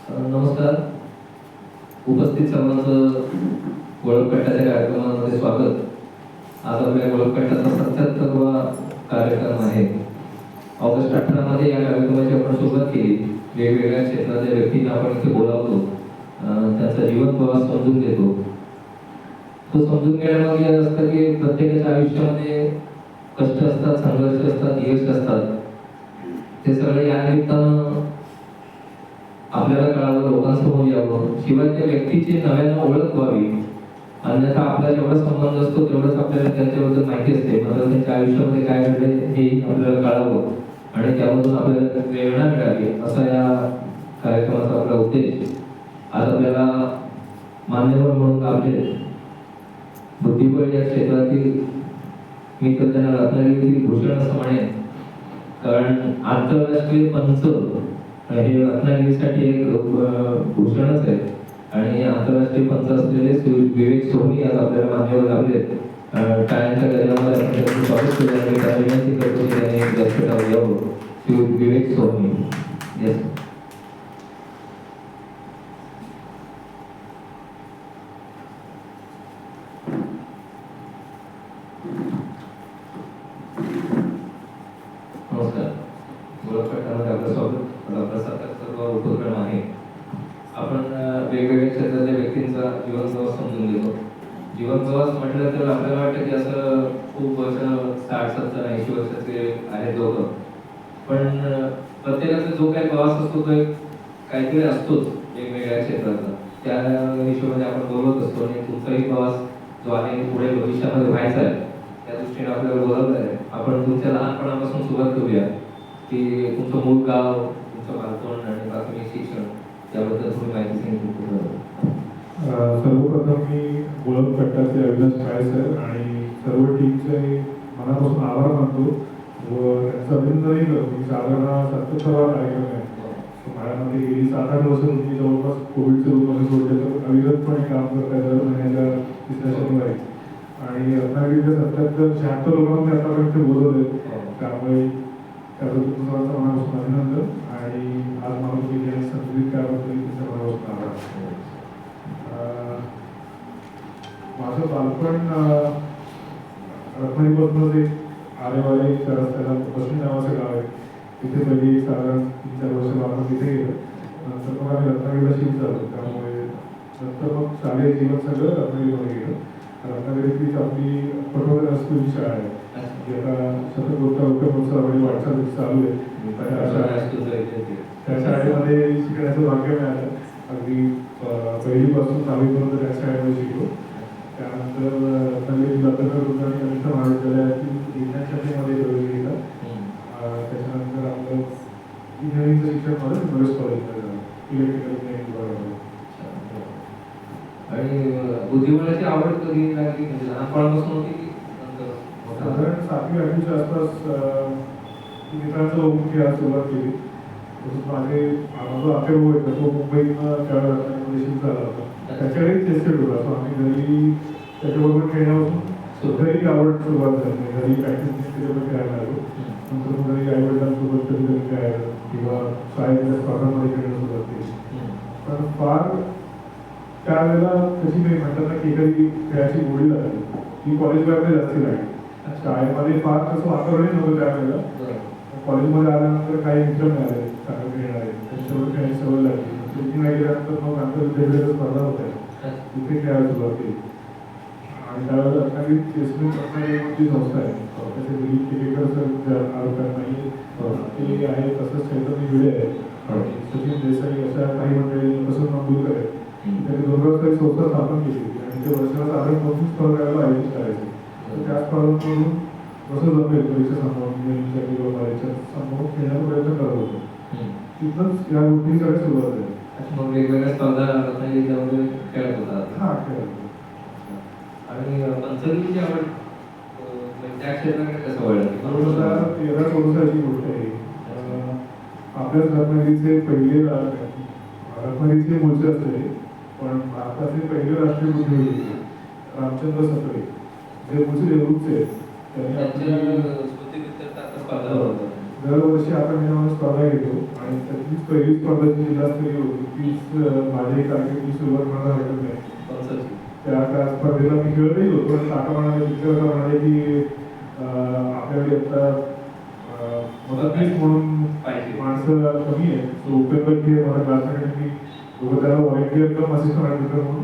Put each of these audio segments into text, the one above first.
नमस्कार. उपस्थित सर्वांचं ओळखपट्टाच्या कार्यक्रमामध्ये स्वागत. आज आपल्या ओळखपट्टाचा 77वा कार्यक्रम आहे. ऑगस्ट 18 मध्ये या कार्यक्रमाची आपण सुरुवात केली. वेगवेगळ्या क्षेत्रातल्या व्यक्तींना आपण इथे बोलावतो, त्यांचा जीवन प्रवास समजून घेतो. तो समजून घेण्यामागे असतं की प्रत्येकाच्या आयुष्यामध्ये कष्ट असतात, संघर्ष असतात, यश असतात. ते सगळे या निमित्तानं आपल्याला कळावं, लोकांसमोर यावं, शिवाय त्या व्यक्तीची नव्यानं ओळख व्हावी. अन्यथा आपला जेवढा संबंध असतो तेवढंच आपल्याला त्यांच्याबद्दल माहिती असते, मात्र त्यांच्या आयुष्यामध्ये काय घडले हे आपल्याला कळावं आणि त्यामधून आपल्याला प्रेरणा मिळावी, असा या कार्यक्रमाचा आपला उद्देश. आज आपल्याला मान्यवर म्हणून आपले बुद्धिबळ या क्षेत्रातील, मी तर त्यांना रत्नागिरीतील भूषण असं म्हणेन, कारण आंतरराष्ट्रीय पंच हे रत्नागिरीसाठी एक भूषणच आहे. आणि आंतरराष्ट्रीय पंच असलेले श्री विवेक सोहनी आज आपल्याला मान्यवर लाभले. टाळ्यांच्या गजरामध्ये आपण त्यांचं स्वागत केलं आणि त्या विनंती करतो की त्यांनी व्यासपीठावर यावं. श्री विवेक सोहनी. येस. नमस्कार. ओळखपट्टामध्ये आपलं स्वागत. आपला 77वा उपक्रम आहे. आपण वेगवेगळ्या क्षेत्रातल्या व्यक्तींचा जीवन प्रवास समजून घेतो. जीवन प्रवास म्हटलं तर आपल्याला वाटतं की असं खूप वर्ष 60, 70, 80 वर्षाचे आहेत लोक, पण प्रत्येकाचा जो काही प्रवास असतो तो एक काहीतरी असतोच वेगवेगळ्या क्षेत्रातला. त्या हिशोबाने आपण बोलत असतो आणि तुमचाही प्रवास जो आहे पुढे भविष्यामध्ये व्हायचा आहे त्या दृष्टीने आपल्याला बोलावलं आहे. आपण तुमच्या लहानपणापासून सुरुवात करूया की तुमचं मूळ गाव, तुमचं बालपण आणि प्राथमिक शिक्षण त्याबद्दल थोडी माहिती सांगितली. सर्वप्रथम मी ओळखपट्टाचे अविनाश काळे सर आणि सर्व टीमचे मनापासून आभार मानतो व त्यांचं अभिनंदनही करतो. साधारण 77वा कार्यक्रम आहे. माझ्यामध्ये गेली 7-8 वर्ष तुम्ही जवळपास कोविडचे 2 वर्ष सोडले तर अविरतपणे काम करताय दर महिन्याच्या 3ऱ्या शनिवारी. आणि रत्नागिरीच्या 76 लोकांमध्ये आतापर्यंत बोलवले, त्यामुळे त्याबद्दल सर्वांचं मनापासून अभिनंदन. आणि आज मला तुम्ही संस्कृत त्याबद्दल तुमच्या मनापासून आभार. माझं बालपण रत्नागिरीपासूनच एक आरेवाडी त्याला पश्चिम नावाचं गाव आहे. तिथे पहिली साधारण 3-4 वर्ष बालपण तिथे गेलं. नंतर मग आम्ही रत्नागिरीला शिफ्ट झालो, त्यामुळे नंतर मग शालेय जीवन सगळं रत्नागिरीमध्ये गेलं. रत्नागिरीतलीच आपली पटोले स्कूलची शाळा आहे, जी आता सतत उपक्रमांची वाटचाल चालू आहे. त्या शाळेमध्ये शिकण्याचं भाग्य मिळालं. अगदी पहिलीपासून 10वीपर्यंत त्या शाळेमध्ये शिकलो. त्यानंतर रत्नागिरी लताकर आणि अनिष्ठ महाविद्यालयातील विज्ञान शाखेमध्ये प्रवेश केला. त्याच्यानंतर आपलं इंजिनिअरिंगचं शिक्षण माझं कॉलेजमध्ये झालं, इलेक्ट्रिकल इंजिनिअरिंग विभागामध्ये. आणि बुद्धिबळाची आवड कधी लागली, म्हणजे लहानपणापासून होती की नंतर? साधारण 7वी-8वीच्या आसपास मित्रांचं बघून खेळायला सुरुवात केली. तसंच माझा आखेर भाऊ आहे, तो मुंबईतनं त्यावेळेला रत्नागिरीमध्ये शिफ्ट झाला होता. त्याच्याकडे टेस्टेड होता, सो आम्ही घरी त्याच्याबरोबर खेळण्यापासून घरी आवड सुरुवात झाली. घरी प्रॅक्टिस त्याच्याबरोबर खेळायला लागलो. नंतर मग घरी आईवडिलांसोबत कधी कधी खेळायला किंवा शाळेच्या स्पर्धांमध्ये खेळणं सुरुवात केली. पण फार त्यावेळेला कशी काही म्हणतात ना की एखादी खेळाची गोडी लागली ती कॉलेजमध्ये जास्ती लागली. शाळेमध्ये फार तसं वातावरणही नव्हतं त्यावेळेला. कॉलेजमध्ये आल्यानंतर काही मित्र मिळाले चांगले खेळणारे, त्यांच्यावर खेळायची सवय लागली. तिथे नाही गेल्यानंतर मग आंतरविद्यालयाच्या स्पर्धा होत्या, तिथे खेळायला सुरुवात केली. आणि त्यावेळेला रत्नागिरी चेसमेंट रत्नागिरीची संस्था आहे, त्याचे दिलीप केलेकर सर नाही ते आहे, तसंच चैतन्य भिडे आहे आणि सचिन देसाई अशा काही मंडळी, प्रसन्न मंडुलकर आहेत. त्यांनी 2000 संस्था स्थापन केली होती आणि ते वर्षाला साधारण 25 स्पर्धाला आयोजित करायचे. तर त्या स्पर्धांमधून कसं जमेल परीक्षा समोर इंजिनिअरिंगच्या किंवा कॉलेजच्या समोर खेळण्याचा प्रयत्न करत होतो. तिथंच या गोष्टीकडे सुरुवात आहे. मग वेगवेगळ्या स्पर्धा रत्नागिरीमध्ये खेळत होता? हा, खेळत. आणि पंचगीची आवड त्या क्षेत्राकडे कसं वळलं? 2013-14 गोष्ट आहे. आपल्याच रत्नागिरीचे पहिले रत्नागिरीचे मूळचे असलेले पण भारताचे पहिले राष्ट्रीय बुद्धिबळ रामचंद्र सतरे, जे मूळचे देवरूपचे, त्यांनी दरवर्षी आपण यामध्ये स्पर्धा घेतो आणि त्यातलीच पहिली स्पर्धा जी जिल्हास्तरीय होती तीच माझ्या कारकिर्दीची सुरुवात मला हरकत नाही. पंचाची. त्या स्पर्धेला मी खेळतही होतो आणि काका म्हणाले शिक्षक म्हणाले की आपल्याकडे आता मदतनीस म्हणून माणसं कमी आहे. सो उपेंद्र की मला क्लाससाठी मी दोघं त्याला व्हॉलेंटियर किंवा असिस्टंट मित्र म्हणून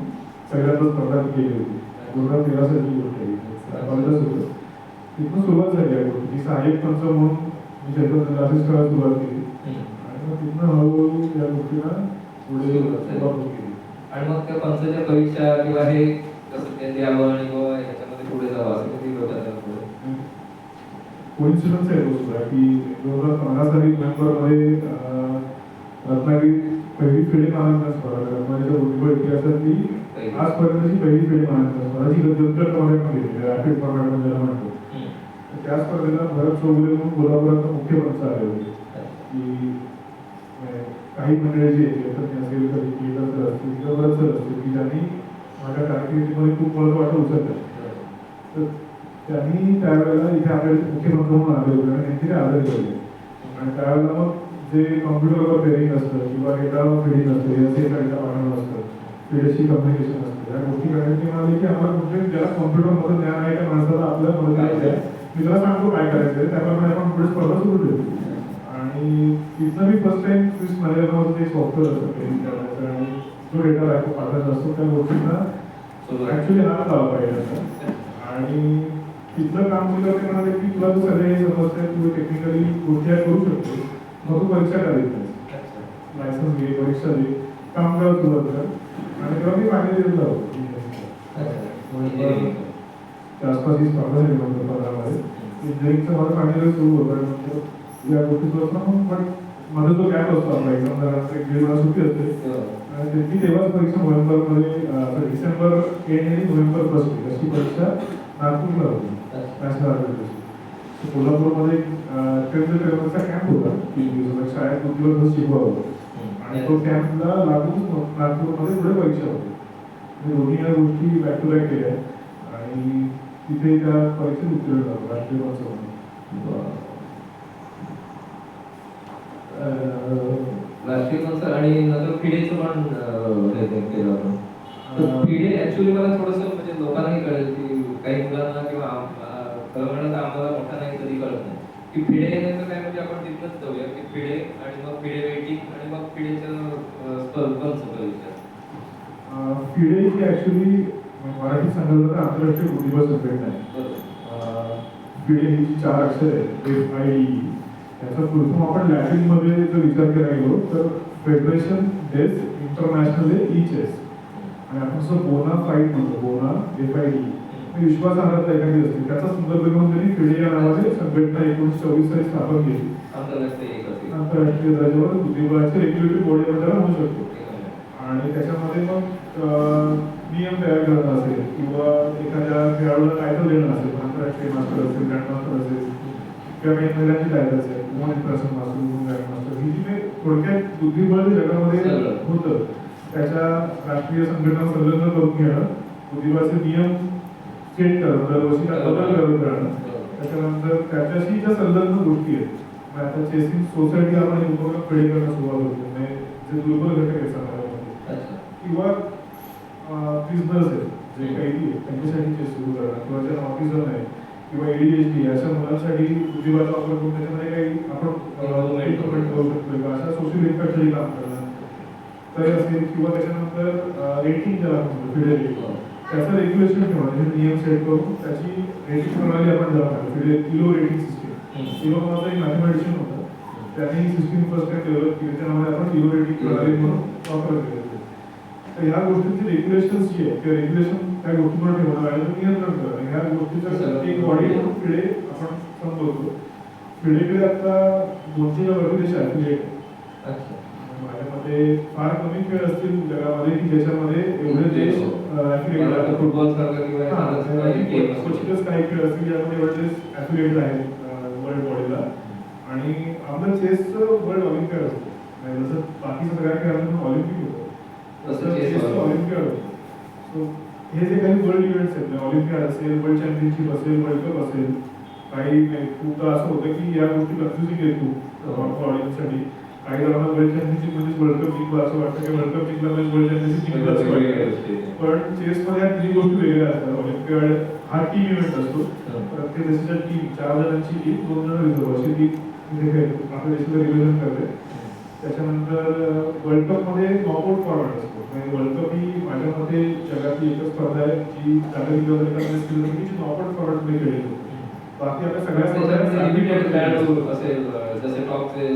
सगळ्यांना स्पर्धा केली होती. 2013 गोष्ट आहे. कॉलेजच होतं. तिथून सुरुवात झाली आहे गोष्टी. सहाय्यक पंच म्हणून मी क्षेत्रात क्लासेस करायला सुरुवात केली आणि मग तिथनं हळूहळू या गोष्टीला पुढे सुरुवात केली. आणि मग त्या पंचाच्या परीक्षा किंवा हे कसं ते द्यावं आणि किंवा ह्याच्यामध्ये पुढे जावं असं कधी होतं पुढे? कोइन्सिडन्स आहे तो सुद्धा की 2015 साली नोव्हेंबरमध्ये रत्नागिरी पहिली खेडे मानांकन स्पर्धा रत्नागिरीच्या बुद्धिबळ इतिहासातली आजपर्यंतची पहिली खेडे मानांकन स्पर्धा जी गद्यंतर फॉर्मॅटमध्ये घेतली रॅपिड फॉर्मॅटमध्ये ज्याला म्हणतो. त्या स्पर्धेला भरत चौगुले म्हणून कोल्हापुरात मुख्य पंच आले होते की काही मंडळी जी असेल कधी केदार सर असतील किंवा भरत सर असतील की ज्यांनी माझ्या कारकिर्दीमध्ये खूप महत्व वाटत उचललं. तर त्यांनी त्यावेळेला इथे आपल्याला मुख्यमंत्री म्हणून आले होते आणि त्यांची ते आदर केले आणि त्यावेळेला मग जे कॉम्प्युटरवर पेरिंग असतं किंवा डेटावर फिडिंग असतं एस एका पाठवणं असतं फिडेशी कम्युनिकेशन असतं या गोष्टी करण्याची म्हणाले की आम्हाला कुठे ज्याला कॉम्प्युटरमध्ये ज्ञान आहे त्या माणसाला आपल्याला मदत करायची आहे. मी तुला सांगतो काय करायचं आहे त्याप्रमाणे आपण पुढे स्पर्धा सुरू ठेवू. आणि तिथनं मी फर्स्ट टाइम स्विस मॅनेजरमध्ये जे सॉफ्टवेअर असतं पेरिंग करण्याचं आणि जो डेटा आहे तो पाठवायचा असतो त्या गोष्टींना ॲक्च्युली हात लावा पाहिजे असतं. आणि तिथलं काम केलं ते म्हणाले की तुला तू सगळे समजते तू टेक्निकली गोष्टी करू शकतो मग तू परीक्षा करायची लायसन्स घे परीक्षा दे काम करायला सुरुवात कर आणि तेव्हा मी फायनल इयरला होतो. त्या आसपास ही स्पर्धा झाली नंतर 15 इंजिनिअरिंगचं माझं फायनल इयर सुरू होतं आणि नंतर या गोष्टी सुरू असतात. पण माझा जो गॅप असतो आपला एक्झाम झाल्यानंतर 1-1.5 महिना सुट्टी असते आणि मी तेव्हाच परीक्षा नोव्हेंबरमध्ये डिसेंबर एंड आणि नोव्हेंबर फर्स्ट अशी परीक्षा नागपूरला होती नॅशनल आर्मी. कोल्हापूरमध्ये ट्रेनचा कॅम्प होता 3 दिवसाचा शाळेत 2 दिवस शिकवावं आणि तो कॅम्पला लागून नागपूरमध्ये पुढे परीक्षा होती. मी दोन्ही या गोष्टी बॅक टू बॅक केल्या आणि तिथे त्या परीक्षेत उत्तीर्ण झालो राष्ट्रीय पंच. राष्ट्रीय पंच आणि नंतर फिडेचं पण हे केलं आपण. फिडे ऍक्च्युली मला थोडंसं म्हणजे लोकांनाही कळेल की काही मुलांना किंवा खरं म्हणलं तर आम्हाला मोठ्यांनाही कधी कळत नाही की फिडे नेमकं काय म्हणजे आपण तिथनंच जाऊया की फिडे आणि मग फिडे वेटिंग आणि मग फिडेचं पंच परीक्षा. फिडे ही ऍक्च्युली मराठी सांगायचं तर आंतरराष्ट्रीय बुद्धिबळ संघटना आहे. फिडे ही जी 4 अक्षर आहेत FIDE याचा प्रथम आपण लॅटिनमध्ये जर विचार करायला गेलो तर फेडरेशन डेस इंटरनॅशनल ई चेस आणि आपण जसं बोना फाईट म्हणतो बोना FIDE विश्वासार्हता एखादी असते त्याचा संदर्भ घेऊन त्यांनी फिडे या नावाने संघटना 1924 साली स्थापन केली. आंतरराष्ट्रीय दर्जावर बुद्धिबळाचे रेग्युलेटरी बॉडी आपण त्याला म्हणू शकतो. आणि त्याच्यामध्ये मग नियम तयार करणं असेल किंवा एखाद्या खेळाडूला टायटल देणं असेल आंतरराष्ट्रीय मास्टर असेल ग्रँड मास्टर असेल किंवा काही महिलांची टायटल असेल woman international master woman grand master ही जी थोडक्यात बुद्धिबळ जगामध्ये होतं त्याच्या राष्ट्रीय संघटना संलग्न करून घेणं बुद्धिबळाचे नियम चेंज करणं दरवर्षी बदल करत राहणं त्याच्यानंतर त्याच्याशी ज्या संलग्न गोष्टी आहेत आता चेसिंग सोसायटी आपण हे उपक्रम खडे करणं सुरुवात होतो म्हणजे जे दुर्बल घटक आहेत समाजामध्ये किंवा बिझनेस आहेत जे काही त्यांच्यासाठी चेस सुरू करणं किंवा ज्यांना ऑफिसर नाही किंवा ADHD अशा मुलांसाठी बुद्धिबळाचा वापर करून त्याच्यामध्ये काही आपण इम्प्लिमेंट करू शकतो किंवा अशा सोशल इम्पॅक्टसाठी काम करणं तर असेल किंवा त्याच्यानंतर रेटिंग ज्याला म्हणतो फिडे रेटिंग त्याचं रेग्युलेशन ठेवणं म्हणजे नियम सेट करून त्याची रेटिंग प्रणाली आपण ज्याला म्हणतो FIDE kilo rating system. Kilo माझा एक मॅथमॅटिशियन होता त्यांनी ही सिस्टीम फर्स्ट टाइम डेव्हलप केली त्यामुळे आपण किलो रेटिंग प्रणाली म्हणून वापर केले. तर ह्या गोष्टींची रेग्युलेशन्स जी आहे ते रेग्युलेशन त्या गोष्टींवर ठेवणं आणि नियंत्रण करणं ह्या गोष्टीचं एक बॉडी म्हणून फिडे आपण समजवतो. फिडेकडे आता 200 वरती देश ॲफिलिएट माझ्या मते फार कमी खेळ असतील जगामध्ये की ज्याच्यामध्ये एवढे देश फुटबॉल क्वचितच काही खेळ असतील ज्यामध्ये एवढे देश ॲफिलिएट आहेत वर्ल्ड बॉडीला. आणि आपलं चेसचं वर्ल्ड ऑलिम्पियाड होतं जसं बाकी सगळ्या खेळांमध्ये ऑलिम्पिक होतं तसं चेसचं ऑलिम्पियाड होतं. सो हे जे काही वर्ल्ड इव्हेंट्स आहेत ऑलिम्पियाड असेल वर्ल्ड चॅम्पियनशिप असेल वर्ल्ड कप असेल काही नाही खूपदा असं होतं की या गोष्टी कन्फ्युजिंग आहेत खूप ऑडियन्ससाठी. काही जणांना वर्ल्ड चॅम्पियनशिप म्हणजे वर्ल्ड कप जिंकला असं वाटतं की वर्ल्ड कप जिंकला म्हणजे वर्ल्ड चॅम्पियनशिप जिंकलाच पाहिजे. पण चेसमध्ये ह्या तिन्ही गोष्टी वेगळ्या असतात. ऑलिम्पियाड हा टीम इव्हेंट असतो. प्रत्येक देशाच्या टीम 4 जणांची टीम 2 जण रिझर्व्ह अशी टीम इथे आपल्या देशाचं रिप्रेझेंट करते. त्याच्यानंतर वर्ल्ड कपमध्ये नॉकआउट फॉर्मॅट असतो. म्हणजे वर्ल्ड कप ही माझ्या मते जगातली एकच स्पर्धा आहे जी जागतिक लेवलची नॉकआउट फॉर्मॅटमध्ये खेळली जाते. बाकी आता सगळ्या स्पर्धा लिमिटेड खेळाडू असेल जसे टॉपचे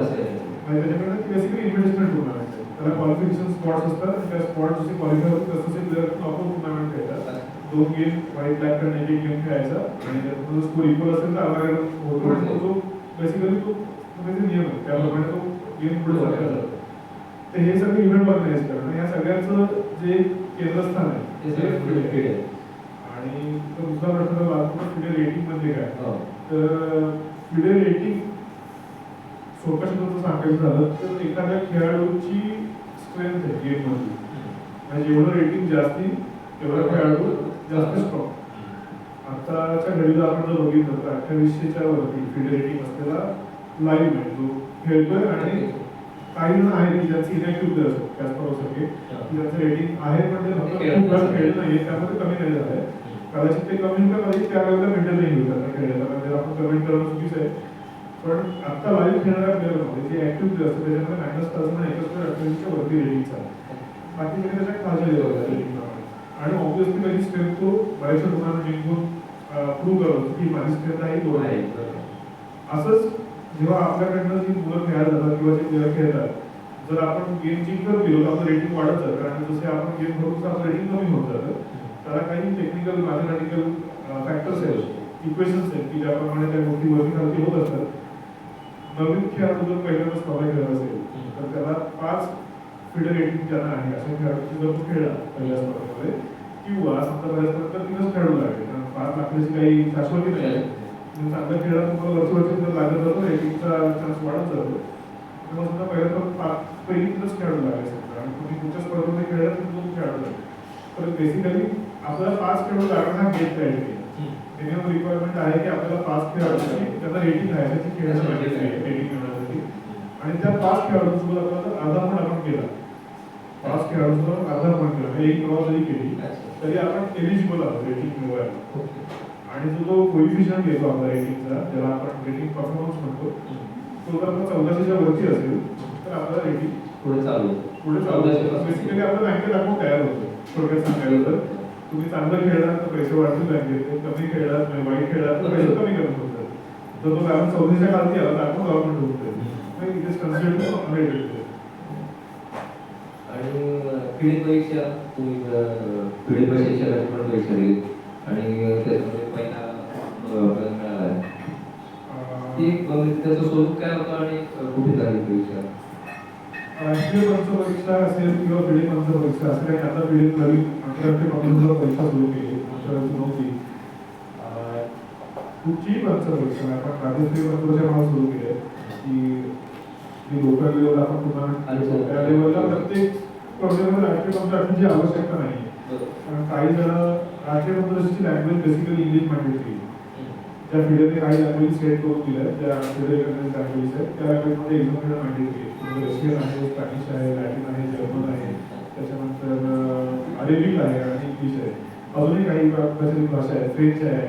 असेल आणि त्याच्याकडे ती बेसिकली इन्व्हिटेशनल टुर्नामेंट आहे. त्याला क्वालिफिकेशन स्पॉट्स असतात आणि त्या स्पॉट जसे क्वालिफाय होतात तसे प्लेयर नॉकआउट टुर्नामेंट खेळतात. 2 गेम व्हाईट ब्लॅक आणि एक गेम खेळायचा आणि त्यात स्कोर इक्वल असेल तर आम्हाला होतो आणि तो बेसिकली तो नियम आहे त्याप्रमाणे तो गेम पुढे चालला जातो. तर हे सगळे इव्हेंट ऑर्गनाईज करणं या सगळ्यांचं जे केंद्रस्थान आहे ते FIDE आहे. आणि दुसरा प्रश्न वाचतो FIDE रेटिंग म्हणजे काय. तर FIDE रेटिंग सोप्या शब्दात सांगायचं झालं तर एखाद्या खेळाडूची स्ट्रेंथ आहे गेम मध्ये. म्हणजे जेवढं रेटिंग जास्ती तेवढा खेळाडू जास्त स्ट्रॉंग. आताच्या घडीला आपण जर बघितलं तर 2800च्या वरती FIDE रेटिंग असलेला लाईव्ह मॅच जो खेळतोय आणि काही जण आहेत की ज्यांचे इनॅक्टिव्ह प्लेअर असतात कॅस्परोसारखे की ज्यांचं रेटिंग आहे पण ते फक्त खूप वेळ खेळलं नाही त्यामध्ये कमी नाही झालंय. कदाचित ते कमी होतं कदाचित त्या वेळेला मेंटेन नाही होईल आता खेळायला म्हणजे आपण कमेंट करणं चुकीचं आहे. पण आता लाईव्ह खेळणाऱ्या प्लेअरमध्ये जे ऍक्टिव्ह प्लेअर असतात त्याच्यामध्ये मायनस तासांना 2800च्या वरती रेटिंगचा बाकी म्हणजे त्याच्या खालच्या लेवलला रेटिंगप्रमाणे. आणि ऑब्व्हियसली काही स्ट्रेंथ तो बऱ्याचशा टुर्नामेंट जिंकून प्रूव्ह करतो की माझी स्ट्रेंथ आहे तो आहे. असंच जेव्हा आपल्याकडनं जी मुलं खेळायला जातात किंवा जे प्लेअर खेळतात जर आपण गेम जिंकत गेलो तर आपलं रेटिंग वाढत जातं आणि जसे आपण गेम भरतो तर आपलं रेटिंग कमी होत जातं. त्याला काही टेक्निकल मॅथमॅटिकल फॅक्टर्स आहेत इक्वेशन्स आहेत की ज्याप्रमाणे त्या गोष्टी वरती खालती होत असतात. नवीन खेळाडू जर पहिल्यांदा स्पर्धा खेळत असेल तर त्याला 5 FIDE रेटिंग ज्यांना आहे अशा खेळाडूची जर तो खेळला पहिल्या स्पर्धेमध्ये किंवा समजा बऱ्याचपर्यंत 3च खेळाडू लागले कारण 5 लाखाची काही शाश्वती नाही आहे. चांगला खेळला तुम्हाला वरची जर लागत जातो रेटिंगचा चान्स वाढत जातो. तेव्हा समजा पहिली 3च खेळाडू लागले समजा आणि तुम्ही पुढच्या स्पर्धेमध्ये खेळला तर 2 खेळाडू लागले. तर बेसिकली आपल्याला 5 खेळाडू लागणं हा गेट क्रायटेरिया. मिनिमम रिक्वायरमेंट आहे की आपल्याला 5 खेळाडूंची त्याचा रेटिंग आहे त्याची खेळायचं रेटिंग मिळवण्यासाठी आणि त्या 5 खेळाडूंसोबत आपल्याला आधार पण आपण केला. 5 खेळाडूंसोबत आधार पण केला म्हणजे एक ड्रॉ जरी केली तरी आपण एलिजिबल आहोत रेटिंग मिळवायला. आणि जो कोइफिशियंट येतो आपला रेटिंगचा ज्याला आपण रेटिंग परफॉर्मन्स म्हणतो तो जर आपला 1400च्या वरती असेल तर आपल्याला रेटिंग पुढे चालू बेसिकली आपलं बँकेत अकाउंट तयार होतं. थोडक्यात सांगायचं तर तुम्ही चांगलं खेळलात तर पैसे वाढतील बँकेत कमी खेळलात वाईट खेळलात तर पैसे कमी करत होतात. जर तो बॅलन्स 1400च्या खालती आला तर अकाउंट गव्हर्नमेंट होतं. It is considered rated. आणि FIDE परीक्षा तुम्ही FIDE प्रशिक्षणाची पण परीक्षा दिली आणि त्याच्यामध्ये पहिला मिळाला आहे. त्याचं स्वरूप काय होतं आणि कुठे झाली परीक्षा. राष्ट्रीय पंच परीक्षा असेल किंवा FIDE पंच परीक्षा असेल आणि आता FIDE नवीन आंतरराष्ट्रीय पंच परीक्षा सुरू केली नव्हती. कुठचीही पंच परीक्षा आपण राज्यस्तरीय पंच परीक्षा सुरू केली आहे की लोकल लेवलला आपण टुर्नामेंट त्या लेवलला प्रत्येक स्पर्धेमध्ये राष्ट्रीय पंच असण्याची आवश्यकता नाही आहे. कारण काही जण राष्ट्रीय पंचायतीची लँग्वेज बेसिकली इंग्लिश मॅन्डेटरी ज्या FIDEने काही लँग्वेज सेट करून दिल्या ज्या FIDE लँग्वेज आहेत त्या लँग्वेजमध्ये एक्झाम घेणं मॅन्डेटरी आहे. रशियन आहे, स्पॅनिश आहे, लॅटिन आहे, जर्मन आहे, त्याच्यानंतर अरेबिक आहे आणि इंग्लिश आहे. अजूनही काही प्रचलित भाषा आहे, फ्रेंच आहे.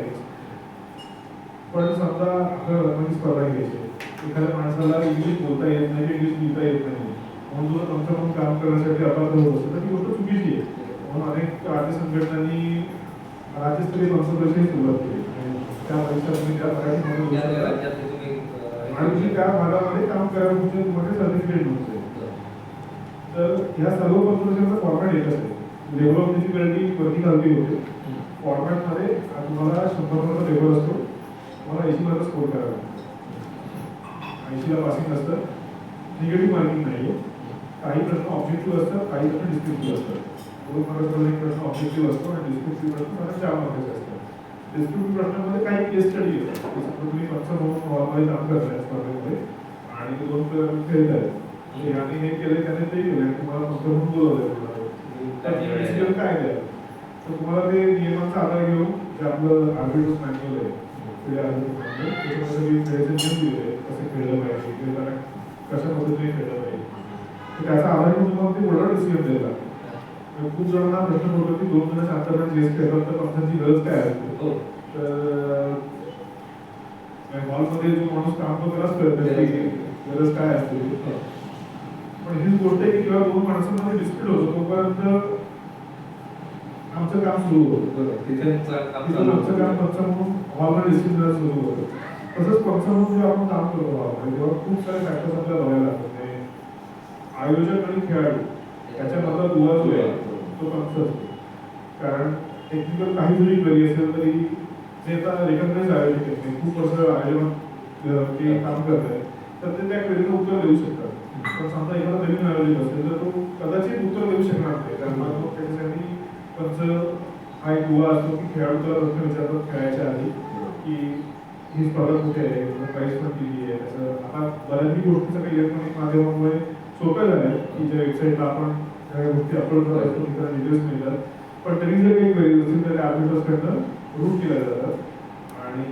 पण समजा आपल्याला स्पर्धा घ्यायची एखाद्या माणसाला इंग्लिश बोलता येत नाही इंग्लिश लिहिता येत नाही म्हणून तुला तुमचं म्हणून काम करण्यासाठी अपार्थ होत असेल तर ती गोष्ट चुकीची आहे. म्हणून अनेक राज्य संघटनांनी राज्यस्तरीय पंच परीक्षेची सुरुवात केली. त्या परीक्षा तुम्ही त्या मराठी आणि तुम्ही त्या भागामध्ये काम करायला तुमचे तुम्हाला सर्टिफिकेट मिळते. तर ह्या सर्व पंच परीक्षेचा फॉर्मॅट एकच आहे. लेवल ऑफ डिफिकल्टी वरती खालती होते. फॉर्मॅटमध्ये तुम्हाला 100 लेवल असतो. तुम्हाला 80 मार्क स्कोर करावा लागतो. 80ला पासिंग असतं. निगेटिव्ह मार्किंग नाही आहे. काही प्रश्न ऑब्जेक्टिव्ह असतात काही प्रश्न डिस्क्रिप्टिव्ह असतात. 2 मार्काचा एक प्रश्न ऑब्जेक्टिव्ह असतो आणि डिस्क्रिप्टिव्ह प्रश्न मला 4 मार्काचे असतात. डिस्क्रिप्टिव्ह प्रश्नामध्ये काही केस स्टडी येतात. तुम्ही पंच म्हणून नॉर्मली काम करताय स्पर्धेमध्ये आणि 2 प्लेयर खेळतायत आणि हे केले त्याने ते केले तुम्हाला पंच म्हणून बोलवलंय काय द्या तर तुम्हाला ते नियमांचा आधार घेऊन जे आपलं आर्बिट्रस मॅन्युअल आहे खेळ आहे त्याच्यामध्ये मी खेळाचे नियम दिले कसे खेळलं पाहिजे खेळताना कशा पद्धतीने खेळलं पाहिजे तर त्याचा आधार म्हणून मग ते मोठा डिसिजन द्यायला खूप जणांना प्रश्न पडतो की 2 जणांच्या अंतराने चेस खेळतात तर पंचांची गरज काय असते तर हॉलमध्ये जो माणूस काम करतो त्यालाच कळतं की गरज काय असते पण हीच गोष्ट आहे की जेव्हा 2 माणसांमध्ये डिस्प्यूट होतो तोपर्यंत आमचं काम सुरू होतं आमचं काम पंच म्हणून हॉलला डिस्प्यूट सुरू होतं तसंच पंच म्हणून जेव्हा आपण काम करतो हॉलमध्ये तेव्हा खूप सारे फॅक्टर्स आपल्याला बघायला लागतात आयोजक आणि खेळाडू याच्यामधला दुवा जो आहे तो पंच असतो कारण टेक्निकल काही जरी घरी असेल तरी जे आता रेकग्नाइज आयोजक आहेत खूप वर्ष आयोजन ते काम करत आहे तर ते त्या क्वेरीला उत्तर देऊ शकतात पण समजा एखादा नवीन आयोजक असेल तर तो कदाचित उत्तर देऊ शकणार नाही कारण मग त्याच्यासाठी पंच हा एक दुवा असतो की खेळाडू त्याला प्रश्न विचारतात खेळायच्या आधी की ही स्पर्धा कुठे आहे प्राईस पण किती आहे त्याचं आता बऱ्याचही गोष्टीचं काही इलेक्ट्रॉनिक माध्यमामुळे सोपं झालं आहे की ज्या वेबसाईटला आपण ज्या गोष्टी अपलोड करत असतो तिथे डिटेल्स मिळतात पण तरी जर काही क्वेरीज असेल तर त्या आर्बिटर्सकडनं रूट केल्या जातात आणि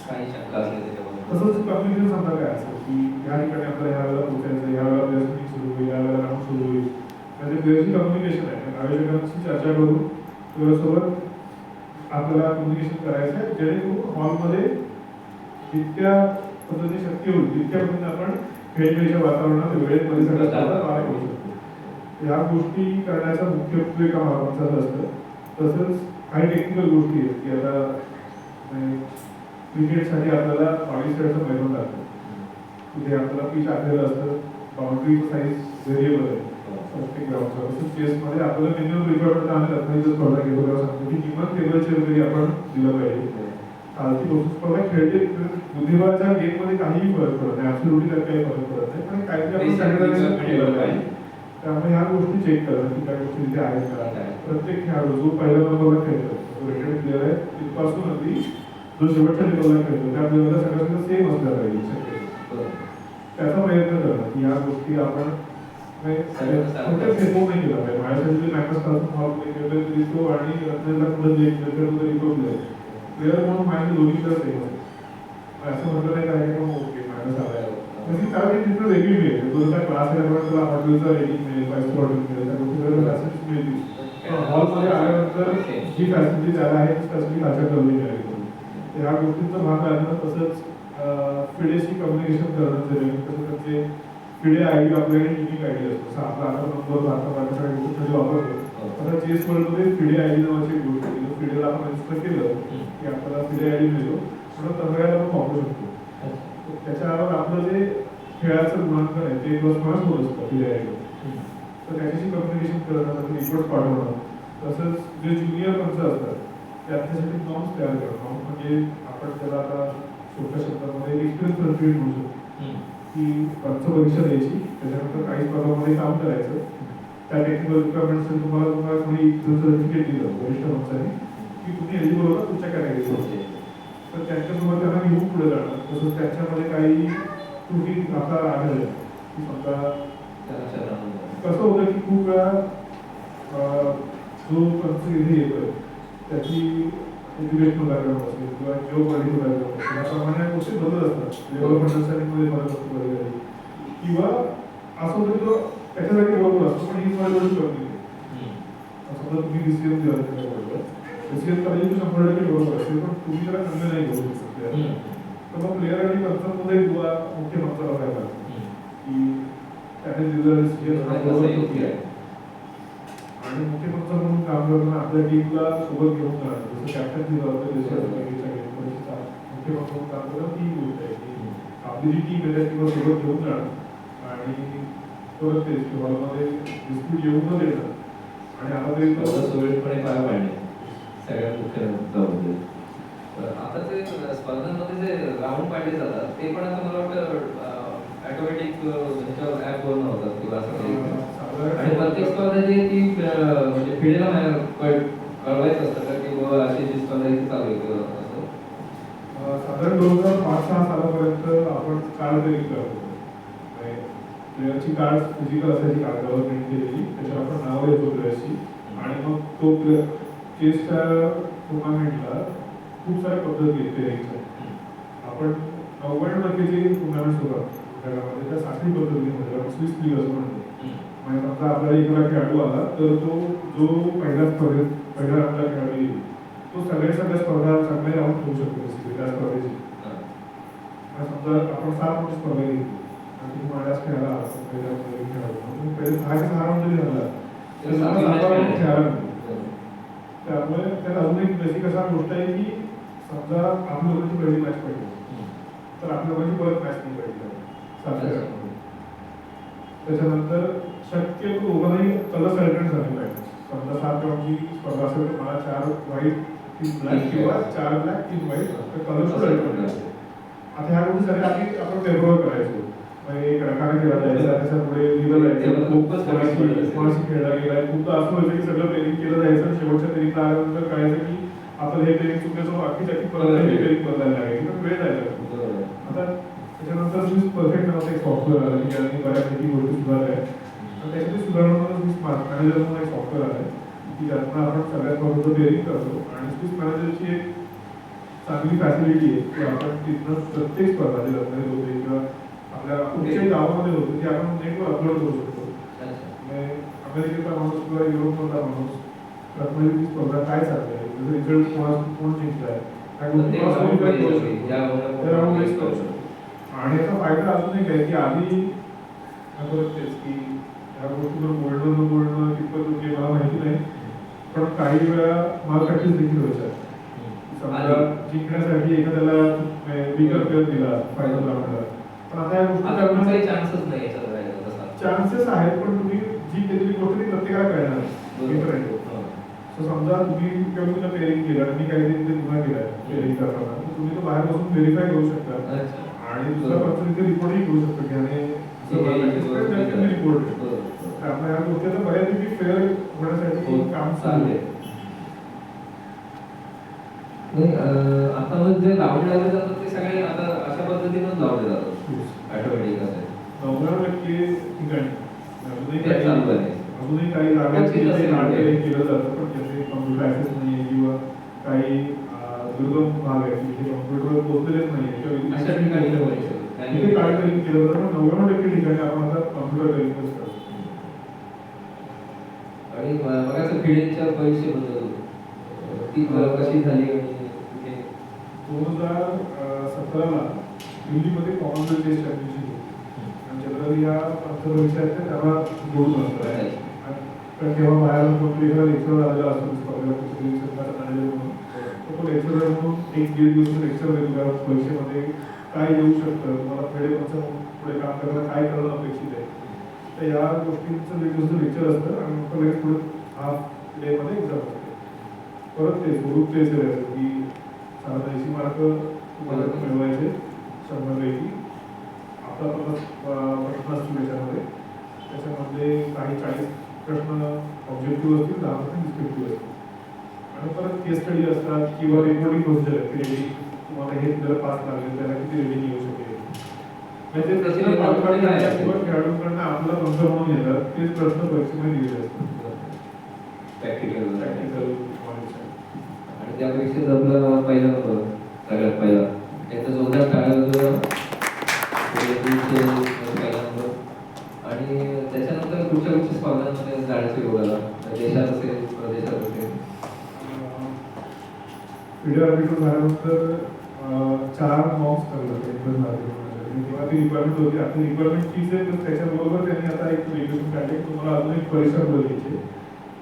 काही शंका असली त्याच्यामध्ये तसंच कम्युनिकेशन समजा काय असेल की या ठिकाणी आपल्याला ह्या वेळेला पोहोचायचं या वेळेला प्लेअर्स मीटिंग सुरू होईल या वेळेला राऊंड सुरू होईल म्हणजे प्लेअरची कम्युनिकेशन आहे आयोजकांशी चर्चा करून त्याच्यासोबत आपल्याला कम्युनिकेशन करायचं आहे जेणेकरून हॉलमध्ये जितक्या पद्धतीने शक्य होईल तितक्या पद्धतीने आपण खेळखेळीच्या वातावरणात वेळेमध्ये सगळं पार करू शकतो या गोष्टी करण्याचा मुख्य काम आमचं असतं तसंच काही टेक्निकल गोष्टी आहेत की आता क्रिकेटसाठी आपल्याला 22 खेळाचं मैदान लागतं तिथे आपल्याला पिच आखलेलं असतं बाउंड्रीचं साईज व्हेरिएबल आहे प्रत्येक ग्राउंडचा तसंच चेसमध्ये आपल्याला मिनिमम रिक्वायरमेंट आम्ही रत्नागिरीचं स्पर्धा घेतो तेव्हा सांगतो की किमान टेबल चेअर तरी आपण दिलं पाहिजे चालती गोष्ट स्पर्धा खेळते बुद्धिबळाच्या गेममध्ये काहीही फरक पडत नाही ॲब्सोल्युटली त्यात काही फरक पडत नाही पण काहीतरी आपण स्टँडर्डायझेशन केलं पाहिजे त्यामुळे ह्या गोष्टी चेक करणं की काय गोष्टी तिथे आहेत का प्रत्येक खेळाडू जो पहिल्या नंबरला खेळतो जो रेटेड प्लेअर आहे तिथपासून अगदी जो शेवटच्या लेवलला खेळतो त्या प्लेअरला सगळ्यांना सेम असल्या पाहिजे त्याचा प्रयत्न करणं की ह्या गोष्टी आपण कुठे सेमो नाही केला पाहिजे माझ्यासाठी मॅकस पासून हॉल प्ले तरी तो आणि रत्नाला पुढे जे खेळतो तरी तो प्लेअर म्हणून माझ्या दोन्ही प्लेअर सेम असते असं म्हटलं नाही काय का ओके मॅकस आलाय म्हणजे त्याला एक चित्र वेगळी मिळेल तुझा क्लास आल्यामुळे तुला हॉटेलचा रेटिंग मिळेल 5 हॉटेल मिळेल त्या गोष्टी फॅसिलिटीज मिळतील हॉलमध्ये आल्यानंतर जी फॅसिलिटी त्याला आहे ती फॅसिलिटी खालच्या कमी मिळेल ह्या गोष्टींचा भाग राहणं तसंच फिडेशी कम्युनिकेशन करणं जरी तसं त्यांचे फिडे आय डी आपल्याकडे युनिक आय डी असतो जसं आपला आता नंबर भारतासाठी वापरतो आता चेस वर्ल्डमध्ये फिडे आय डी नावाची एक गोष्ट आहे फिडेला आपण रजिस्टर केलं की आपल्याला फिडे आय डी मिळतो म्हणून तंत्रज्ञान आपण वापरू शकतो त्याच्यावर आपलं जे खेळाचं गुणांकन आहे ते +5 होत असतं फिडे आय डी तर त्याच्याशी कम्युनिकेशन करणं त्याचे रिपोर्ट पाठवणं तसंच जे ज्युनियर पंच असतात त्याच्यासाठी नॉर्म्स तयार करणं नॉर्म्स म्हणजे आपण त्याला आता सोप्या शब्दामध्ये एक्सपिरियन्स सर्टिफिकेट म्हणू शकतो की पंच परीक्षा द्यायची त्याच्यानंतर काही स्पर्धामध्ये काम करायचं त्या टेक्निकल रिक्वायरमेंट्स तुम्हाला कोणी सर्टिफिकेट दिलं वरिष्ठ पंचाने की तुम्ही एलिजिबल होता तुमच्या कॅटेगरीमध्ये तर त्यांच्यासोबत त्यांना घेऊन पुढे जाणं तसंच त्याच्यामध्ये काही त्रुटी आपल्याला आढळल्या की समजा कसं होतं की खूप वेळा जो पंच इथे येतोय त्याची एज्युकेशनल बॅकग्राऊंड असेल किंवा जिओ पॉलिटिकल बॅकग्राऊंड असेल याप्रमाणे गोष्टी बदलत असतात लेवल अंडरस्टँडिंगमध्ये फरक असतो कधी किंवा असं होतं की तो त्याच्यासाठी बरोबर असतो पण ही माझी गोष्ट कमी समजा तुम्ही डिसिजन दिला त्याच्याबरोबर डिसिजन करायची 100% बरोबर असेल पण तुम्ही त्याला कमी नाही करू शकत तर मग प्लेअर आणि पंचांमध्ये दुवा मुख्य पंचाला व्हायला की त्याने दिलेला डिसिजन आणि मुख्य पंच म्हणून काम करताना आपल्या टीमला सोबत घेऊन जाणं जसं कॅप्टन दिलं होतं मुख्य पंच म्हणून काम करणं ती गोष्ट आहे की आपली जी टीम आहे त्या टीमला सोबत घेऊन जाणं आणि परत तेच की हॉलमध्ये डिस्प्यूट येऊन न देणं आणि आता तरी सुरळीतपणे पार पाडणे सगळ्यात मुख्य मुद्दा म्हणजे आता ते स्पर्धांमध्ये जे राऊंड पाडले जातात ते पण आता मला वाटतं ऑटोमॅटिक ह्याच्यावर ॲपवरून होतात किंवा असं आणि प्रत्येक स्पर्धा जी आहे ती म्हणजे पिढीला कळवायचं असतं का की बाबा अशी जी स्पर्धा इथे चालू आहे असं साधारण 2005-06 सालापर्यंत आपण कार्ड तयारी करतो प्लेअरची कार्ड फिजिकल असायची कागदावर प्रिंट केलेली त्याच्यावर आपण नाव येतो प्लेअरची आणि मग तो प्लेअर चेसच्या टुर्नामेंटला खूप साऱ्या पद्धती आहेत पण 99% जे टुर्नामेंट्स होतात जगामध्ये त्या साखळी पद्धतीने स्विस लीग असं म्हणतो. म्हणजे समजा आपल्याला एखादा खेळाडू आला तर तो जो पहिल्या स्पर्धेत पहिल्या राऊंडला खेळाडू येईल तो सगळ्या स्पर्धा चांगल्या राऊंड खेळू शकतो त्या स्पर्धेची. समजा आपण 7 राऊंड स्पर्धा घेतली आणि तुम्ही माझ्याच खेळायला आला पहिल्या खेळाडू तुम्ही पहिले 6 राऊंड जरी झाला तर 7 राऊंड खेळायला मिळतो. त्यामुळे त्यात अजून एक बेसिक असा गोष्ट आहे की समजा आपल्या लोकांची पहिली मॅच पाहिजे तर आपल्या लोकांची परत मॅच नाही पाहिजे 7 राऊंड. त्याच्यानंतर शक्यतो दोघांनाही कलर सेलिब्रेट झाले पाहिजे. समजा 7 राऊंडची स्पर्धा असेल तर मला 4 व्हाईट 3 ब्लॅक किंवा 4 ब्लॅक 3 व्हाईट तर कलर सेलिब्रेट. आता ह्या गोष्टीसाठी आधी आपण पेपरवर करायचो म्हणजे एक रकाने खेळला जायचा त्याच्यापुढे लिहिलं जायचं खूपच कोणाशी खेळला गेलाय. खूपदा असं व्हायचं की सगळं पेरिंग केलं जायचं आणि शेवटच्या पेरिंगला आल्यानंतर कळायचं की आपलं हे पेरिंग चुकल्याचं बाकीच्या परत हे पेरिंग बदलायला लागायची पण वेळ जायचा. आता त्याच्यानंतर स्विस परफेक्ट नावाचं एक सॉफ्टवेअर आलं की ज्यांनी बऱ्यापैकी गोष्टी सुधारल्या आहेत. तर त्याच्यामध्ये सुधारणा स्विस मॅनेजर म्हणून एक सॉफ्टवेअर आहे की ज्यातनं आपण सगळ्यात महत्त्वाचं पेरिंग करतो. आणि स्विस मॅनेजरची एक चांगली फॅसिलिटी आहे की आपण तिथनं प्रत्येक स्पर्धा जी रत्नागिरी होते किंवा आपल्या कुठच्याही गावामध्ये होते ती आपण नेटवर अपलोड करू शकतो. अमेरिकेचा माणूस किंवा युरोपमधला माणूस रत्नागिरीची स्पर्धा काय चालली आहे जसं रिझल्ट कोण जिंकलाय आणि याचा फायदा अजून एक आहे की आधी तेच की ह्या गोष्टीवर बोलणं कितपत योग्य मला माहिती नाही पण काही वेळा मला प्रॅक्टिस देखील व्हायच्या. समजा जिंकण्यासाठी एखाद्याला बिगर प्लेअर दिला फायनल राऊंडला पण आता या गोष्टी चान्सेस नाही चान्सेस आहेत पण तुम्ही जी केलेली गोष्ट ती प्रत्येकाला कळणार. सो समजा तुम्ही तिला पेरिंग केलं आणि मी काहीतरी तिथे गुन्हा केलाय पेरिंग करताना तर तुम्ही तो बाहेर बसून व्हेरीफाय करू शकता आणि दुसरा पर्सन तिथे रिपोर्टही करू शकतो की आणि रिपोर्ट त्यामुळे ह्या गोष्टी आता बऱ्यापैकी फेअर होण्यासाठी काम चालू आहे. आता मग जे लावले लावले जातात ते सगळे आता अशा पद्धतीनेच लावले जातात ऑटोमॅटिक असे 99% ठिकाणी अजूनही काही जागा केलं जातं पण त्याचे कॉम्प्युटर ऍक्सेस नाहीये किंवा काही दुर्गम भाग आहे जिथे कॉम्प्युटर पोहोचलेलेच नाहीये अशा ठिकाणी तिथे काय कलिंग केलं जातं पण 99% ठिकाणी आपण आता कॉम्प्युटर कलिंगच करतो. आणि बघायचं फिडेच्या परीक्षेबद्दल ती कशी झाली आणि 2017ला दिल्लीमध्ये कॉमनवेल्थ टेस्ट चॅम्पियनशिप होती आणि जनरली या परीक्षा आहेत त्याला जोडून असतात. कारण तेव्हा बाहेर एखादा लेक्चर आलेला असतो म्हणून तो लेक्चरर म्हणून 1-1.5 दिवस लेक्चर देतो परीक्षेमध्ये काय येऊ शकतं तुम्हाला पुढे काम करायला काय करणं अपेक्षित आहे तर या गोष्टींचं लेक्चर असतं आणि मग लगेच पुढे हाफ डे मध्ये एक्झाम असते. परत ते स्वरूप तेच राहायचं की 80 मार्क तुम्हाला मिळवायचे 100 पैकी. आपला प्रश्न असतो त्याच्यामध्ये काही 40 प्रश्न ऑब्जेक्टिव्ह असतील 10% डिस्क्रिप्टिव्ह असतील आणि परत केस स्टडी असतात किंवा रिपोर्टिंग प्रोसिजर आहे की रेटिंग तुम्हाला हे जर पास लागेल त्याला किती रेटिंग येऊ शकेल म्हणजे किंवा खेळाडूंकडनं आपला पंच म्हणून येतात तेच प्रश्न परीक्षेमध्ये दिले असतात. प्रॅक्टिकल नॉलेज आणि त्या परीक्षेत आपला पहिला नंबर सगळ्यात पहिला त्याचा जोरदार टाळ्या पहिला नंबर. आणि त्याच्यानंतर कुठच्या स्पर्धांमध्ये जाण्याचं योग आला देशात असेल प्रदेशात असेल. व्हिडिओ आर्बिट्रेट झाल्यानंतर 4 मॉक्स ठरलं तेव्हा ती रिक्वायरमेंट होती. आपली रिक्वायरमेंट फीस आहे तर त्याच्याबरोबर त्यांनी आता एक रेग्युलेशन काढले की तुम्हाला अजून एक परीक्षा पुढे घ्यायची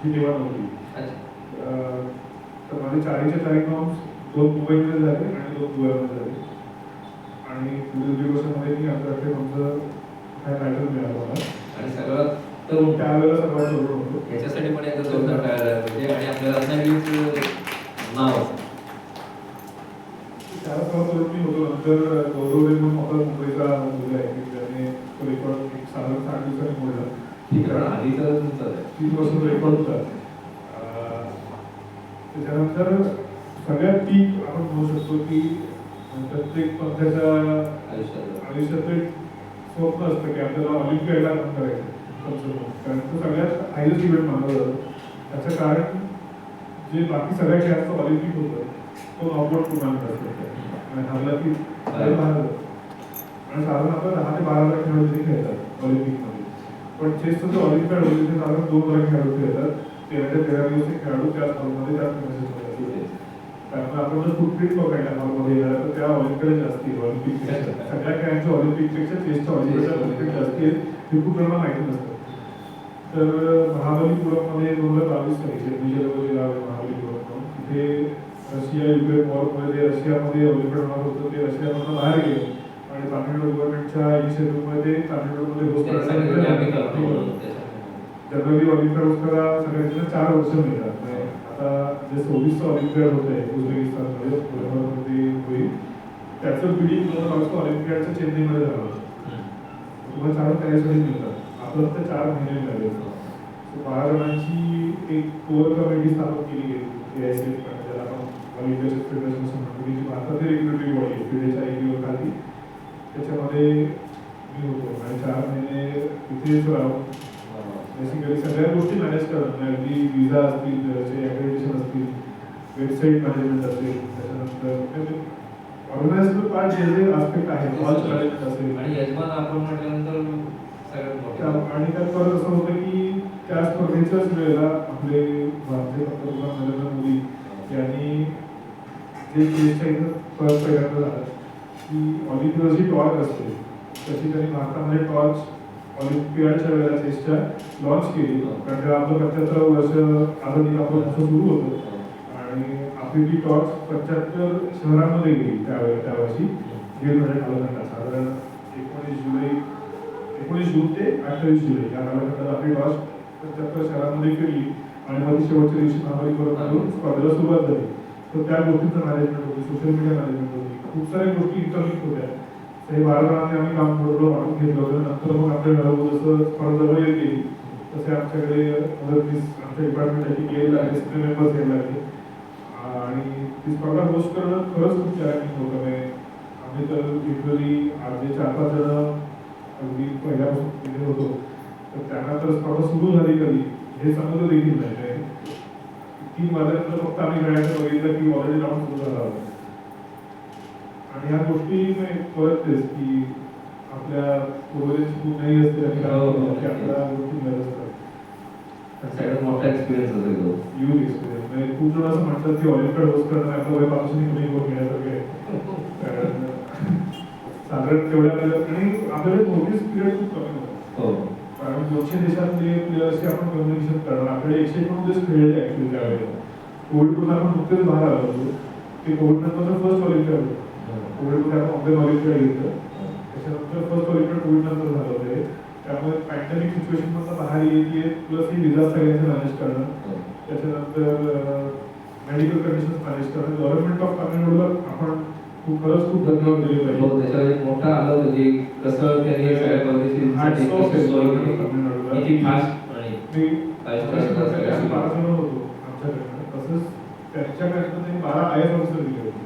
जी तेव्हा नव्हती. तर माझे 4चे 4 नॉर्म्स 2 मुंबईमध्ये झाले आणि 2 गोव्यामध्ये झाले आणि पुढील 2 वर्षामध्ये मी आमच्याकडे तुमचं काय टायटल मिळालं मला आणि सगळं तर त्यावेळेला सर्वात जवळ होतो. याच्यासाठी पण एकदा जोरदार टाळ्या पाहिजे आणि आपल्याला रत्नागिरीचं नाव त्याला सर्वात मी होतो. नंतर गौरव म्हणून आपला मुंबईचा मुलगा आहे की त्याने तो रेकॉर्ड एक साधारण 8 दिवसांनी मोडला. ठीक आहे आधी तर 3 वर्ष रेकॉर्ड होता. त्याच्यानंतर सगळ्यात पीक आपण म्हणू शकतो की प्रत्येक पंथाच्या आयुष्यात एक स्वप्न असतं की आपल्याला ऑलिम्पियाडला काम करायचं कारण तो सगळ्यात हायेस्ट इव्हेंट मानला जातो. त्याचं कारण जे बाकी सगळ्या खेळाचं ऑलिम्पिक होतं तो नॉकआउट टुर्नामेंट असतो आणि हरला की बाहेर जातात. आणि साधारण आपलं 10 ते 12 लाख खेळाडू तिथे खेळतात ऑलिम्पिकमध्ये. पण चेसचं जो ऑलिम्पियाड होते ते साधारण 2 लाख खेळाडू खेळतात. 13 ते 13 दिवस खेळाडू त्याच हॉलमध्ये त्याच मॅचेसमध्ये. त्यामुळे आपण जर फुटप्रिंट बघायला हॉलमध्ये येणार तर त्या ऑलिम्पियाड जास्ती ऑलिम्पिकपेक्षा सगळ्या खेळांच्या ऑलिम्पिकपेक्षा चेसच्या ऑलिम्पियाडच्या फुटप्रिंट जास्ती आहेत. हे खूप जणांना माहिती नसतं. तर महाबलीपुरममध्ये 2022 साली शेतनीच्या गाव आहे महाबलीपुरम. तिथे रशिया युक्रेन वॉरमध्ये रशियामध्ये ऑलिम्पियाड होणार होतं. ते रशियामधून बाहेर गेले आणि तामिळनाडू गव्हर्नमेंटच्या इनिशिएटिव्हमुळे ते तामिळनाडूमध्ये होस्ट करण्यासाठी जनरली ऑलिम्पियाड होस्ट करा सगळ्यांना 4 वर्ष मिळतात. आता जे 26 ऑलिम्पियाड होत आहे उझबेकिस्तानमध्ये पुण्यामध्ये होईल त्याचं बिडिंग 2022 ऑलिम्पियाडच्या चेन्नईमध्ये झालं होतं. तुम्हाला 4 तयारीसाठी मिळतात. आपलं फक्त 4 महिने मिळाले. 12 जणांची एक कोर कमिटी स्थापन केली गेली AICF ज्याला आपण ऑलिम्पिक फेडरेशन म्हणतो की भारतातील रेग्युलेटरी बॉडी आहे फिडेच्या रेग्युलर खाली. त्याच्यामध्ये मी होतो आणि 4 महिने तिथेच राहून बेसिकली सगळ्या गोष्टी मॅनेज करणं अगदी विजा असतील त्याचे ॲक्रेडिटेशन असतील वेबसाईट मॅनेजमेंट असेल त्याच्यानंतर ऑर्गनायझेशन पार्ट जे जे आस्पेक्ट आहे लॉन्च मॅनेजमेंट असेल आणि यजमान आपण म्हटल्यानंतर सगळ्यात मोठं आणि त्यात परत असं होतं की त्या स्पर्धेच्याच वेळेला आपले भारतीय पंतप्रधान नरेंद्र मोदी यांनी जे चेसच्या इथं परत पहिल्यांदा झालं की ऑलिम्पिकची टॉर्च असते तशी त्यांनी भारतामध्ये टॉर्च ऑलिम्पियाडच्या वेळेला चेसच्या लॉन्च केली. कारण तेव्हा आपलं 75 वर्ष आझादी का अमृत महोत्सव सुरू होतं आणि आपली ती टॉर्च 75 शहरांमध्ये गेली त्या वर्षी 1.5 महिने कालखंडात साधारण 19 जून ते 28 जुलै या कालखंडात आपली टॉर्च 75 शहरांमध्ये फिरली आणि मग शेवटच्या दिवशी महाबलीपुरम स्पर्धेला सुरुवात झाली. तर त्या गोष्टींचं मॅनेजमेंट होती, सोशल मीडिया मॅनेजमेंट होती, खूप साऱ्या गोष्टी इंटरलिंक होत्या. ते 12 जणांनी आम्ही काम थोडं वाटून घेतलं होतं. नंतर मग आपल्या घरावर जसं स्पर्धा जवळ येत गेली तसे आमच्याकडे मदतनीस आमच्या डिपार्टमेंटची यायला लागले, सगळे मेंबर्स यायला लागले आणि ती स्पर्धा होस्ट करणं खरंच खूप चॅलेंजिंग होतं. म्हणजे आम्ही तर लिटरली जे 4-5 जण अगदी पहिल्यापासून तिथे होतो तर त्यांना तर स्पर्धा सुरू झाली कधी हे समजलं देखील नाही. 3 वाजल्यानंतर फक्त आम्ही खेळायचं बघितलं की ऑलरेडी राऊंड सुरू झाला होता. आणि ह्या गोष्टी परत तेच की आपल्या पूर्वजांची खूप नाही असते की आपल्याला गोष्टी मिळत असतात. सगळ्यात मोठा एक्सपिरियन्स असेल तो यूथ एक्सपिरियन्स. म्हणजे खूप जण असं म्हणतात की ऑलिम्पियाड होस्ट करणं आपलं वय 5 कमी करून घेण्यासारखं आहे. कारण साधारण तेवढ्या वेळेला आणि आपल्याला नोटीस पिरियड खूप कमी होतं. कारण 200 देशातले प्लेयर्सशी आपण कम्युनिकेशन करणार. आपल्याकडे 119 खेळले ऍक्च्युअली त्यावेळेला. कोविडमधून आपण नुकतेच बाहेर आलो होतो. ते कोविड नंतरचं फर्स्ट ऑलिम्पियाड होतं. कोविडमध्ये आपण ऑनलाईन ऑलिम्पियाड घेतलं. त्याच्यानंतर फर्स्ट ऑलिम्पियाड कोविड नंतर झालं होतं. त्यामुळे पॅन्डेमिक सिच्युएशन मधनं बाहेर येते प्लस ही विजा सगळ्यांचं मॅनेज करणं. त्याच्यानंतर मेडिकल कंडिशन मॅनेज करणं. गव्हर्नमेंट ऑफ तामिळनाडूला आपण खरंच खूप धन्यवाद दिले पाहिजे. त्याच्यावर एक मोठा आलं होतं की कसं त्यांनी सगळ्या पद्धतीने किती फास्ट आणि 12 जण होतो आमच्याकडनं. तसंच त्यांच्याकडनं त्यांनी 12 IAS ऑफिसर दिले होते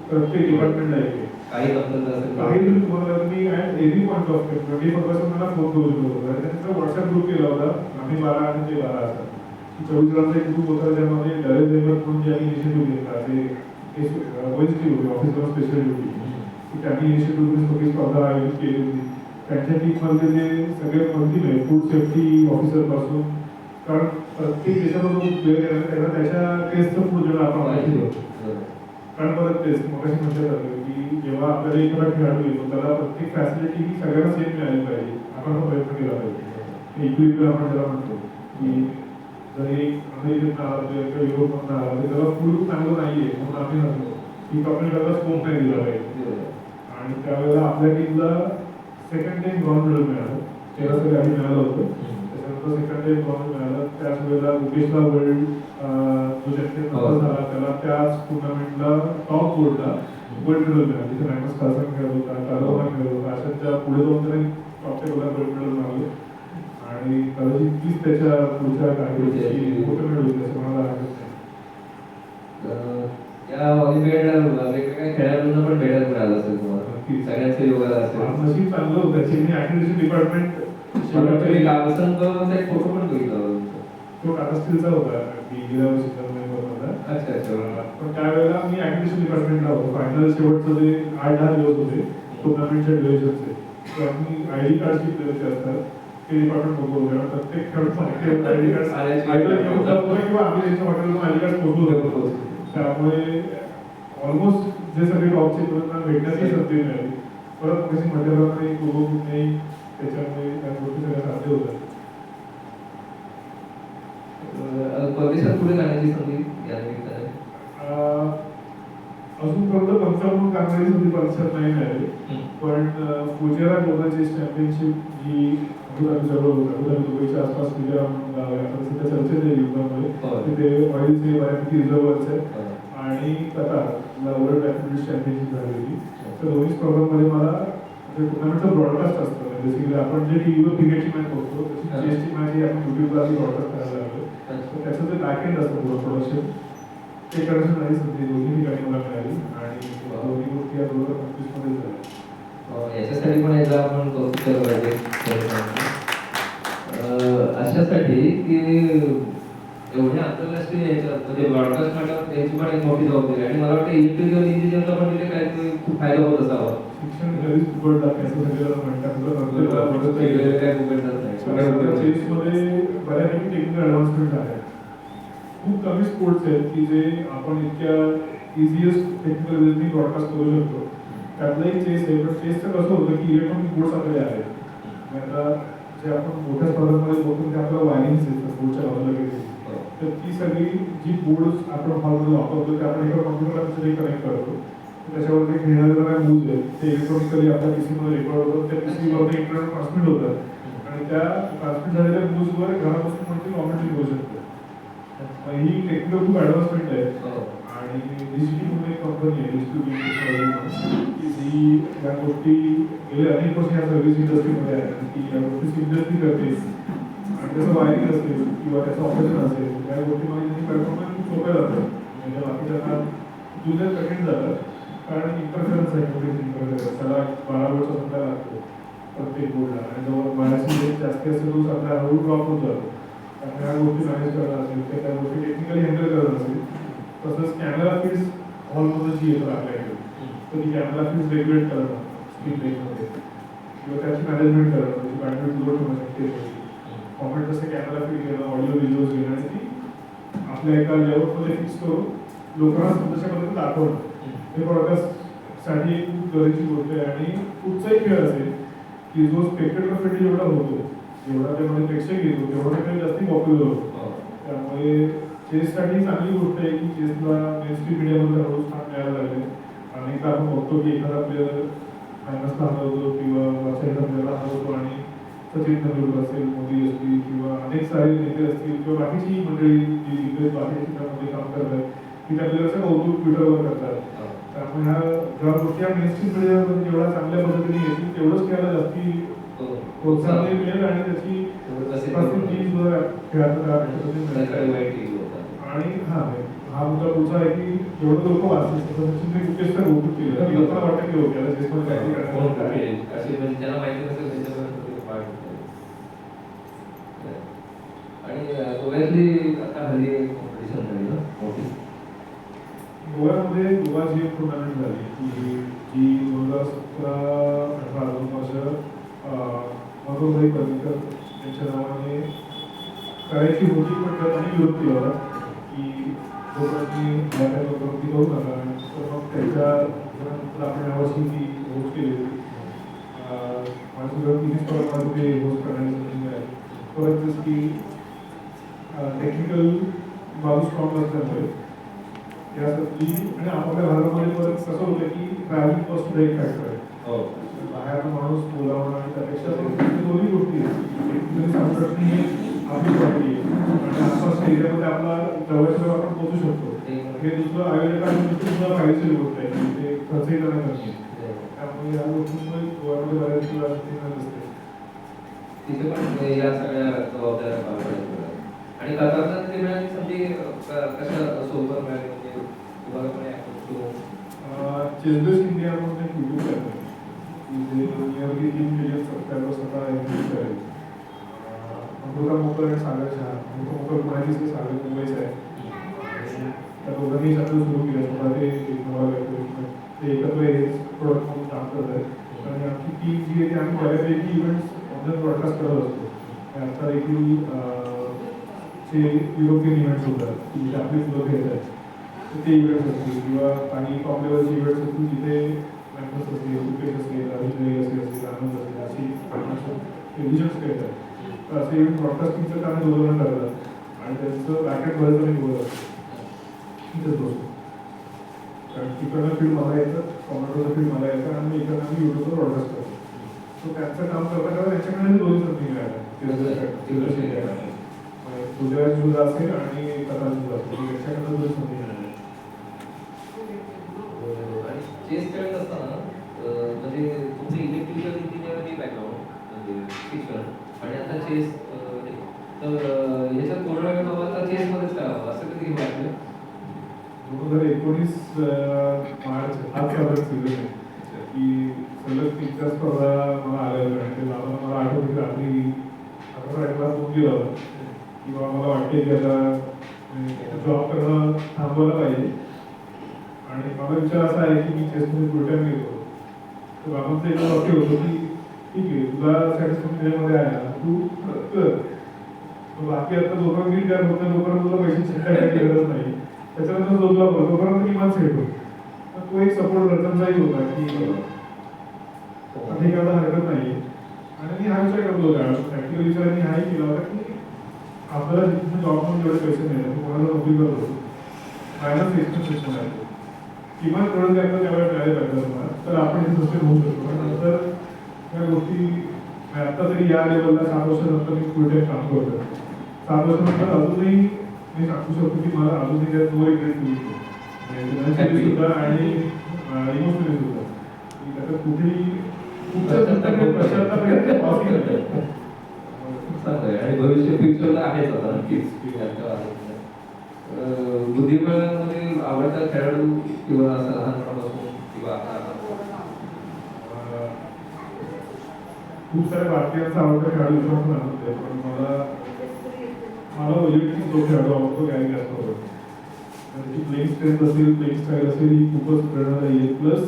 प्रत्येक डिपार्टमेंटला एक. काही तुम्हाला मी at any point of time 24 मला फोन करू शकतो होता. त्यांचा व्हॉट्सअप ग्रुप केला होता. आम्ही 12 आणि ते 12 असा 24 जणांचा एक ग्रुप होता ज्यामध्ये डरेज लेबर म्हणून ज्यांनी इनिशिएटिव्ह घेतला ते OSD होते ऑफिस ऑफ स्पेशल ड्युटी. त्यांनी इनिशिएटिव्ह सगळी स्पर्धा आयोजित केली होती. त्यांच्या टीममध्ये जे सगळे मंत्री आहे फूड सेफ्टी ऑफिसर पासून कारण प्रत्येक देशाचा जो प्लेअर आहे त्याला त्याच्या टेस्टचं पूर्ण आपण माहिती होतं. कारण परत तेच मगाशी म्हणतात की जेव्हा आपल्याला एखादा खेळाडू येतो त्याला प्रत्येक फॅसिलिटी ही सगळ्यांना सेम मिळाली पाहिजे. आपण हा प्रयत्न केला पाहिजे. इक्विलिब्रियम आपण त्याला म्हणतो की जर एक अमेरिकेत आला किंवा युरोपमधून आला तर त्याला फूड चांगलं नाहीये म्हणून आम्ही म्हणतो की कंपनीला स्कोप नाही दिला पाहिजे. आणि त्यावेळेला आपल्या टीमला सेकंड टाइम ब्रॉन्झ मेडल मिळालं. त्याला सगळं आधी मिळालं होतं. त्याच्यानंतर सेकंड टाइम ब्रॉन्झ मिळालं. त्याच वेळेला मुकेशला वर्ल्ड जो चॅम्पियन झाला त्याला त्याच टुर्नामेंटला टॉप बोर्डला गोल्ड मेडल मिळालं. तिथे मॅग्नस कार्लसन खेळत होता, कार्लोना खेळत होता. अशाच्या पुढे जाऊन त्याने टॉप टेबलला गोल्ड मेडल मिळालं. आणि कदाचित तीच त्याच्या पुढच्या कारकिर्दीची मोठं मेडल होती असं मला वाटत नाही. त्या ऑलिम्पियाडला वेगवेगळ्या खेळाडूंना पण मेडल मिळालं असेल तुम्हाला. सगळ्यांचं योगदान असेल. नशीब चांगलं होतं. चेन्नई ॲक्रेडिटेशन डिपार्टमेंट कार्लसनचा एक फोटो पण बघितला तो टाटा स्टीलचा होता की गेल्या वर्षी अच्छा अच्छा. पण त्यावेळेला मी ऍग्रीकल्चर डिपार्टमेंटला होतो. फायनल शेवटचं जे 8-10 दिवस होते टुर्नामेंटच्या ड्युरेशनचे, तर आम्ही आयडी कार्ड जे असतात ते डिपार्टमेंट बघतो. प्रत्येक खेळाडू आयडी कार्ड किंवा आम्ही त्यांच्या हॉटेलला आयडी कार्ड पोहोचलो. त्यामुळे ऑलमोस्ट जे सगळे टॉपचे भेटण्याची संधी मिळाली. परत कशी मध्यभागी पूर्वभूत नाही, त्याच्यामुळे त्या गोष्टी सगळ्या साध्य होतात. परदेशात पुढे जाण्याची संधी या निमित्ताने अजूनपर्यंत पंचावन्न कामगिरी संधी परदेशात नाही मिळाली. पण फुजेरा ग्लोबल चेस चॅम्पियनशिप जी अबुधाबी जवळ होती, अबुधाबी दुबईच्या आसपास फुजेरा म्हणून गाव आहे. आता सध्या चर्चेत आहे युद्धामुळे, तिथे ऑइलचे बऱ्यापैकी रिझर्व्हर्स आहे. आणि कतारला वर्ल्ड बॅडमिंटन चॅम्पियनशिप झाली होती. तर दोन्ही स्पर्धांमध्ये मला टुर्नामेंटचं ब्रॉडकास्ट असतं. बेसिकली आपण जे टीव्हीवर क्रिकेटची मॅच बघतो तशी चेसची मॅच ही आपण युट्यूबला ब्रॉडकास्ट करायला लागलो. तर त्याचं जे बॅकएंड असतं पुढं प्रोडक्शन, ते करण्याची नाही संधी दोन्ही ठिकाणी मला मिळाली. आणि दोन्ही गोष्टी या 2025 मध्ये झाल्या. याच्यासाठी पण एकदा आपण कौतुक केलं पाहिजे. अशासाठी की एवढ्या आंतरराष्ट्रीय याच्यात म्हणजे ब्रॉडकास्ट म्हटलं याची पण एक मोठी जबाबदारी. आणि मला वाटतं इलेक्ट्रिकल इंजिनिअरचा पण तिथे काहीतरी खूप फायदा होत असावा. शिक्षण घरीच फुकट असं सगळं म्हणतात. चेसमध्ये बऱ्यापैकी टेक्निकल ॲडव्हान्समेंट आहे. खूप कमी स्पोर्ट्स आहेत की जे आपण इतक्या इझिएस्ट टेक्निकल वेजनी ब्रॉडकास्ट करू शकतो. त्यातलं एक चेस आहे. पण चेसचं कसं होतं की इलेक्ट्रॉनिक बोर्ड्स आपले आहेत. आता जे आपण मोठ्या स्पर्धांमध्ये बघतो ते आपल्याला वायरिंग्स येतात बोर्डच्या बाजूला गेले. तर ती सगळी जी बोर्ड्स आपण हॉलमध्ये वापरतो ते आपण एका कॉम्प्युटरला कनेक्ट करतो. त्याच्यावर ते खेळणारे काय मूव्ज आहेत ते इलेक्ट्रॉनिकली आपल्या पीसीमध्ये रेकॉर्ड होतात. त्या पीसीवर ते इंटरनेट ट्रान्समिट होतात. आणि त्या ट्रान्समिट झालेल्या न्यूजवर घरापासून कोणती कॉमेंट्री करू शकतो. ही टेक्निकल खूप ॲडव्हान्समेंट आहे. आणि डिजिटी म्हणून एक कंपनी आहे डिजिटल जी या गोष्टी गेल्या अनेक वर्ष या सर्व्हिस इंडस्ट्रीमध्ये आहे. की या गोष्टी सिम्पली करते. आणि त्याचं वायरिंग असेल किंवा त्याचं ऑपरेशन असेल या गोष्टीमध्ये त्यांनी परफॉर्मन्स खूप सोप्या जातं. म्हणजे बाकीच्या जुन्या कठीण जातात. कारण इंटरफरन्स आहे मोठी इंटरफरन्स त्याला 12 वोल्टचा सप्लाय लागतो प्रत्येक बोर्डला. आणि जवळ 1200 वोल्ट जास्ती असेल तो सप्लाय हळू ड्रॉप होत जातो. त्यामुळे ह्या गोष्टी मॅनेज करत असेल तर त्या गोष्टी टेक्निकली हँडल करत असेल. तसंच कॅमेरा फीड्स हॉलमध्ये जी येतात आपल्याकडे तर ती कॅमेरा फीड्स रेग्युलेट करणं स्क्रीन रेंजमध्ये किंवा त्याची मॅनेजमेंट करणं त्याची बँडविड्थ लो ठेवणं फॉर्मॅट कसं कॅमेरा फीड घेणं ऑडिओ व्हिडिओज घेणं आणि ती आपल्या एका लेवलमध्ये फिक्स करून लोकांना तशा पद्धतीने दाखवणं हे ब्रॉडकास्टसाठी एक खूप गरजेची गोष्ट आहे. आणि कुठचाही खेळ असेल की जो स्पेक्टेटर फ्रेंडली जेवढा होतो जेवढा त्यामध्ये प्रेक्षक येतो तेवढा ते जास्ती पॉप्युलर होतो. त्यामुळे चेससाठी चांगली गोष्ट आहे की चेसला मेनस्ट्रीम मीडियामध्ये हळूहळू स्थान मिळायला लागले. अनेकदा आपण बघतो की एखादा प्लेअर फायनल्सला हरवतो किंवा वरच्या प्लेअरला हरवतो आणि सचिन तेंडुलकर असेल, मोदी असतील किंवा अनेक सारे नेते असतील किंवा बाकीची मंडळी जी दिग्गज बाकीच्या ठिकाणामध्ये काम करतात की त्या प्लेअरचं कौतुक ट्विटरवर करतात. त्यामुळे ह्या ज्या गोष्टी या मेनस्ट्रीम मीडियामध्ये जेवढ्या चांगल्या पद्धतीने येतील तेवढंच खेळायला जास्ती प्रोत्साहन मिळेल आणि त्याची प्रसिद्धी खेळाचं आणि हा मुद्दा पुढचा आहे की एवढं लोक वाचतील सचिनने मुकेश तर कौतुक केलं की लोकांना वाटतं की ओके आता चेसमध्ये ज्यांना माहिती नसेल त्याच्यापर्यंत पार्ट आणि गोव्यातली आता हल्ली कॉम्पिटिशन झाली ना मोठी. गोव्यामध्ये गोवा जी टुर्नामेंट झाली की जी 2017-18 2 वर्ष मधुभाई पर्रिकर यांच्या नावाने करायची होती. पण त्यांनी विरोध केला होता की लोकांनी वरती करू नका. तर मग त्याच्यानंतर आपण यावर्षी ती होस्ट केली होती. माझ्यासुद्धा 3 स्पर्धा ते होस्ट करण्याची संधी मिळाली. परत जसं की टेक्निकल बाजू स्ट्रॉंग असल्यामुळे यासाठी आणि आपापल्या भारतामध्ये परत कसं होतं की ट्रॅव्हलिंग कॉस्ट एक फॅक्टर आहे. बाहेर माणूस बोलावणं आणि त्यापेक्षा दोन्ही गोष्टी टेक्निकली संरक्षण ही आपली प्रॉपर्टी आहे आणि आसपासच्या एरियामध्ये आपला जवळच्या आपण पोहोचू शकतो. हे दुसरं आयोजकांची सुद्धा फायदेशीर गोष्ट आहे. ते खर्चही करणं कमी आहे. त्यामुळे या गोष्टींमुळे गोव्यामध्ये बऱ्याच वेळा असते. तिथे पण या सगळ्या जबाबदाऱ्या पार पडतात. आणि कतारला ते मिळाली संधी कशा सोबत मिळाली म्हणजे तुम्हाला पण चेसबेस इंडिया म्हणून एक युट्यूब चॅनल आहे जे नियरली 3 मिलियन सबस्क्रायबर्स आता यूज करेल. अमृता मोकर आणि सागर शहा. अमृता मोकर पुण्याचीच सागर मुंबईचं आहे. त्या जर्नी आपल्याला सुरू केली आहे. मला ते ते एकत्र हेच प्रोडक्ट म्हणून काम करत आहे. आणि आमची टीम जी आहे ती आम्ही बऱ्यापैकी इव्हेंट्स ऑनलाईन ब्रॉडकास्ट करत असतो. आता देखील जे युरोपियन इव्हेंट्स होतात जिथे आपली मुलं खेळत आहेत ते इव्हेंट्स असतील किंवा काही टॉप लेवलचे इव्हेंट्स असतील जिथे मॅथ्स असतील, क्रिकेट असेल, असेल, आनंद असेल अशी टेलिव्हिजन्स खेळतात. तर असे इव्हेंट ब्रॉडकास्टिंगचं काम दोघं करतात आणि त्यांचं बॅकेट बरेच जण बोलत असतं तिथेच बसतो. कारण तिकडनं फील्ड मला येतं, टोमॅटोचं फील्ड मला येतं आणि इकडनं आम्ही युट्यूबवर ब्रॉडकास्ट करतो. सो त्यांचं काम करता त्यांच्याकडे दोन्ही संधी मिळाल्या. गुजरात न्यूज असेल आणि कथा न्यूज असेल याच्याकडनं दोन संधी मिळाल्या. आणि चेस खेळत असताना म्हणजे तुमचं इलेक्ट्रिकल इंजिनिअरिंग बॅकग्राऊंड म्हणजे शिक्षण आणि आता चेस तर याच्यात कोरोना बाबा चेसमध्येच करावं असं कधी वाटलं? 2019 मार्च हा सलग सीझन आहे की सलग 3-4 स्पर्धा मला आलेल्या आणि ते मला आठवतं की रात्री 11 फोन केला होता किंवा मला वाटते की आता जॉब करणं थांबवलं पाहिजे आणि मला विचार असा आहे की मी चेसमध्ये फुल टाईम घेतो. तर बाबांचं एक वाक्य होतं की ठीक आहे तुला सॅटिस्फॅक्शन त्याच्यामध्ये आहे ना तू कर. बाकी आता दोघं मी काय होतं लोकांना तुला पैसे चिंतायची गरज नाही त्याच्यानंतर जो तुला बरोबर किमान सेट होतो. तर तो एक सपोर्ट रतनचाही होता की काही करायला हरकत नाही. आणि मी हा विचार करतो होता प्रॅक्टिकल विचार मी हाही केला होता की आपल्याला जिथून जॉब म्हणून जेवढे पैसे मिळतात कोणाला नोकरी करतो फायनान्स एक्सपेन्सेस आहे किमान थोडं ते आपल्याला त्यावेळेला मिळायला पाहिजे तुम्हाला तर आपण हे सस्टेन होऊ शकतो. पण नंतर या गोष्टी आता तरी या लेवलला 7 वर्षानंतर मी फुल टाईम काम करतो. 7 वर्षानंतर अजूनही मी सांगू शकतो की मला अजूनही त्यात नो रिग्रेट फिलिंग सुद्धा आणि इमोशनली सुद्धा की त्याच्यात कुठेही आणि भविष्य फ्युचरला आहेच आता नक्कीच. बुद्धिबळामध्ये आवडता खेळाडू किंवा असं लहानपणापासून किंवा खूप साऱ्या भारतीयांचा आवडता खेळाडू होते पण मला वैयक्तिक जो खेळाडू आवडतो गॅरी कॅस्परोव्ह. त्याची प्लेइंग स्ट्रेंथ असेल, प्लेइंग स्टाईल असेल ही खूपच प्रेरणादायी आहे. प्लस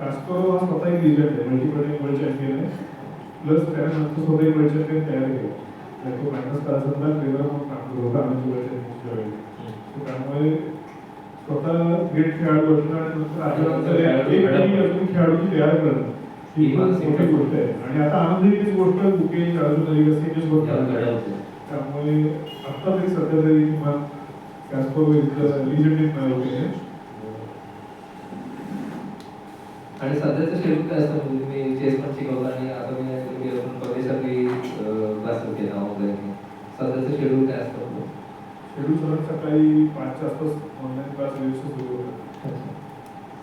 कॅस्परोव्ह हा स्वतः एक लिजंड आहे, मल्टीपल वर्ल्ड चॅम्पियन आहे. प्लस त्यानंतर स्वतः एक वर्ल्ड चॅम्पियन तयार केलं. तो मॅग्नस कार्लसनला ट्रेनर म्हणून काम करत होता आनंद वर्ल्ड चॅम्पियनशिपच्या वेळी. त्यामुळे स्वतः ग्रेट खेळाडू असणं आणि नंतर आल्यानंतर एक अजून खेळाडूची तयार करणं ही मोठी गोष्ट आहे. आणि आता आनंदही तीच गोष्ट बुके अर्जुन अलिगसची गोष्ट त्यामुळे आत्ता तरी सध्या तरी किमान कॅस्परोव्ह लिजंड इन माय ओपिनियन. आणि सध्याचं शेड्यूल काय असतं म्हणजे तुम्ही चेस पण शिकवता आणि आता मी परदेशातली क्लासेस घेता ऑनलाईन. सध्याचं शेड्यूल काय असतं? शेड्यूल सलग सकाळी 5च्या आसपास ऑनलाईन क्लास रजिस्टर सुरू होतात.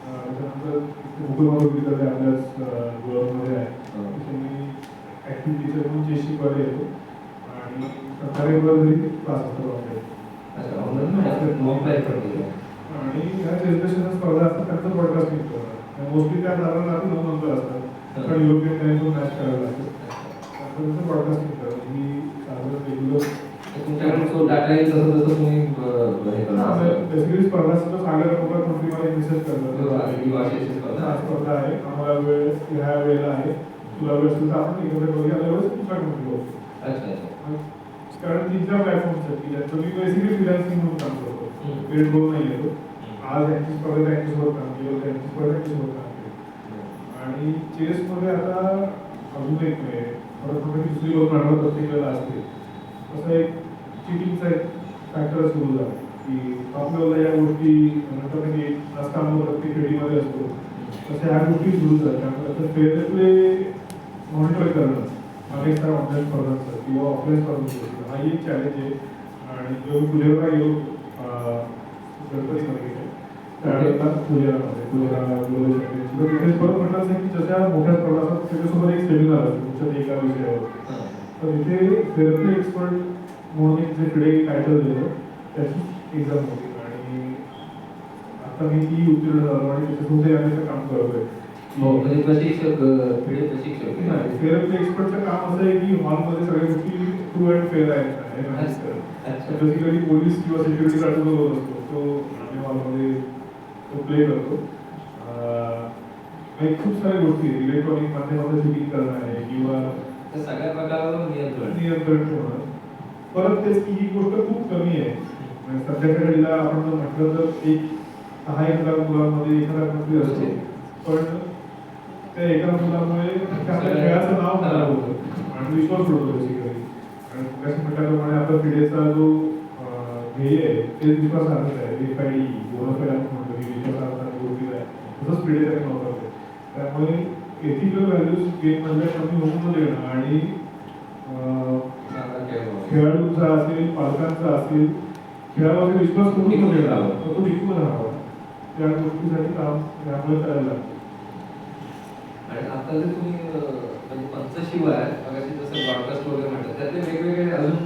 त्याच्यानंतर मुकुल विद्यालय आपल्याच गोव्यामध्ये आहे तिथे मी ॲक्टिव्ह टीचर म्हणून चेस शिकवायला येतो आणि सरकारी घरी क्लास असतो आणि ह्या चेसपेक्षा स्पर्धा असतात त्यांचं ब्रॉडकास्टिंग करतात. मोस्टली त्या साधारण रात्री 9 नंतर असतात कारण युरोपियन टाईमवर मॅच करायला लागतो त्यानंतर ब्रॉडकास्टिंग करतात ही साधारण रेग्युलर तुमच्याकडे डाटा येईल तसं तसं तुम्ही बेसिकली स्पर्धा असतो सागर लोक कोणती मला मेसेज करतात स्पर्धा आहे आम्हाला वेळ ह्या वेळेला आहे तुला वेळ असेल तर आपण एकत्र करूया त्यावेळेस तुला कंप्लीट होतो. कारण 3-4 प्लॅटफॉर्म्स आहेत की ज्याचं मी बेसिकली फ्रीलान्सिंग म्हणून काम करतो. पेड रोल नाही येतो. आज यांची स्पर्धा त्यांच्यासोबत काम केलं त्यांची स्पर्धा त्यांच्यासोबत काम केलं. आणि चेसमध्ये आता अजून एक परत मोठी दुसरी लोक मांडवत प्रत्येक वेळेला असते असं एक चिटिंगचा एक फॅक्टर सुरू झाला की आपल्याला या गोष्टी म्हणतात की नसताना प्रत्येक खेळीमध्ये असतो तशा ह्या गोष्टी सुरू झाल्या. त्यामुळे आता फेअर प्ले मॉनिटर करणं अनेक साऱ्या ऑनलाईन स्पर्धांचं किंवा ऑफलाईन स्पर्धांचं हाही एक चॅलेंज आहे. आणि जेव्हा पुजेला गेलो गणपतीमध्ये गेलो त्यावेळेला पुजेला तिथे परत म्हटलं की जशा मोठ्या स्पर्धा असतात त्याच्यासोबत एक सेमिनार असतो तुमच्या एका विषयावर. तर इथे फेअर प्ले एक्सपर्ट म्हणून एक जे फिडे टायटल दिलं त्याची एक्झाम होती आणि आता मी ती उत्तीर्ण झालो आणि त्याच्यासोबत याचं काम करतोय. म्हणजे प्रशिक्षक फेअर प्ले एक्सपर्टचं काम असं आहे की हॉलमध्ये सगळ्या गोष्टी ट्रू अँड फेअर आहेत अच्छा. बेसिकली पोलीस किंवा सिक्युरिटी गार्ड जो रोल असतो तो आम्ही हॉलमध्ये तो प्ले करतो. आणि खूप साऱ्या गोष्टी इलेक्ट्रॉनिक माध्यमामध्ये शूटिंग करणं आहे किंवा त्या सगळ्या प्रकारावर नियंत्रण ठेवणं. परत तेच की ही गोष्ट खूप कमी आहे. म्हणजे सध्याच्या घडीला आपण जर म्हटलं तर एक 6-1 लाख मुलांमध्ये एखादा मंत्री असतो, पण त्या एका मुलामुळे आपल्या खेळाचं नाव खराब होतं आणि विश्वास उडतो बेसिकली. आणि कशी म्हटल्याप्रमाणे आपला पिढीचा जो ध्येय आहे तेच विश्वासार्हता आहे. FID बोनफाईड आपण म्हणतो की विश्वासार्हता गोष्टी आहे, तसंच पिढीसाठी वापरते. त्यामुळे एथिकल व्हॅल्यूज गेममधल्या कमी होऊ न देणं आणि खेळाडूंचा असेल, पालकांचा असेल, खेळामध्ये विश्वास करून न देणं, तो टिकून राहावा, त्या गोष्टीसाठी काम यामुळे करायला लागतं. आणि आता जर तुम्ही म्हणजे पंचशिवाय मगाशी जसं ब्रॉडकास्ट वगैरे म्हणतात त्यातले वेगवेगळे अजून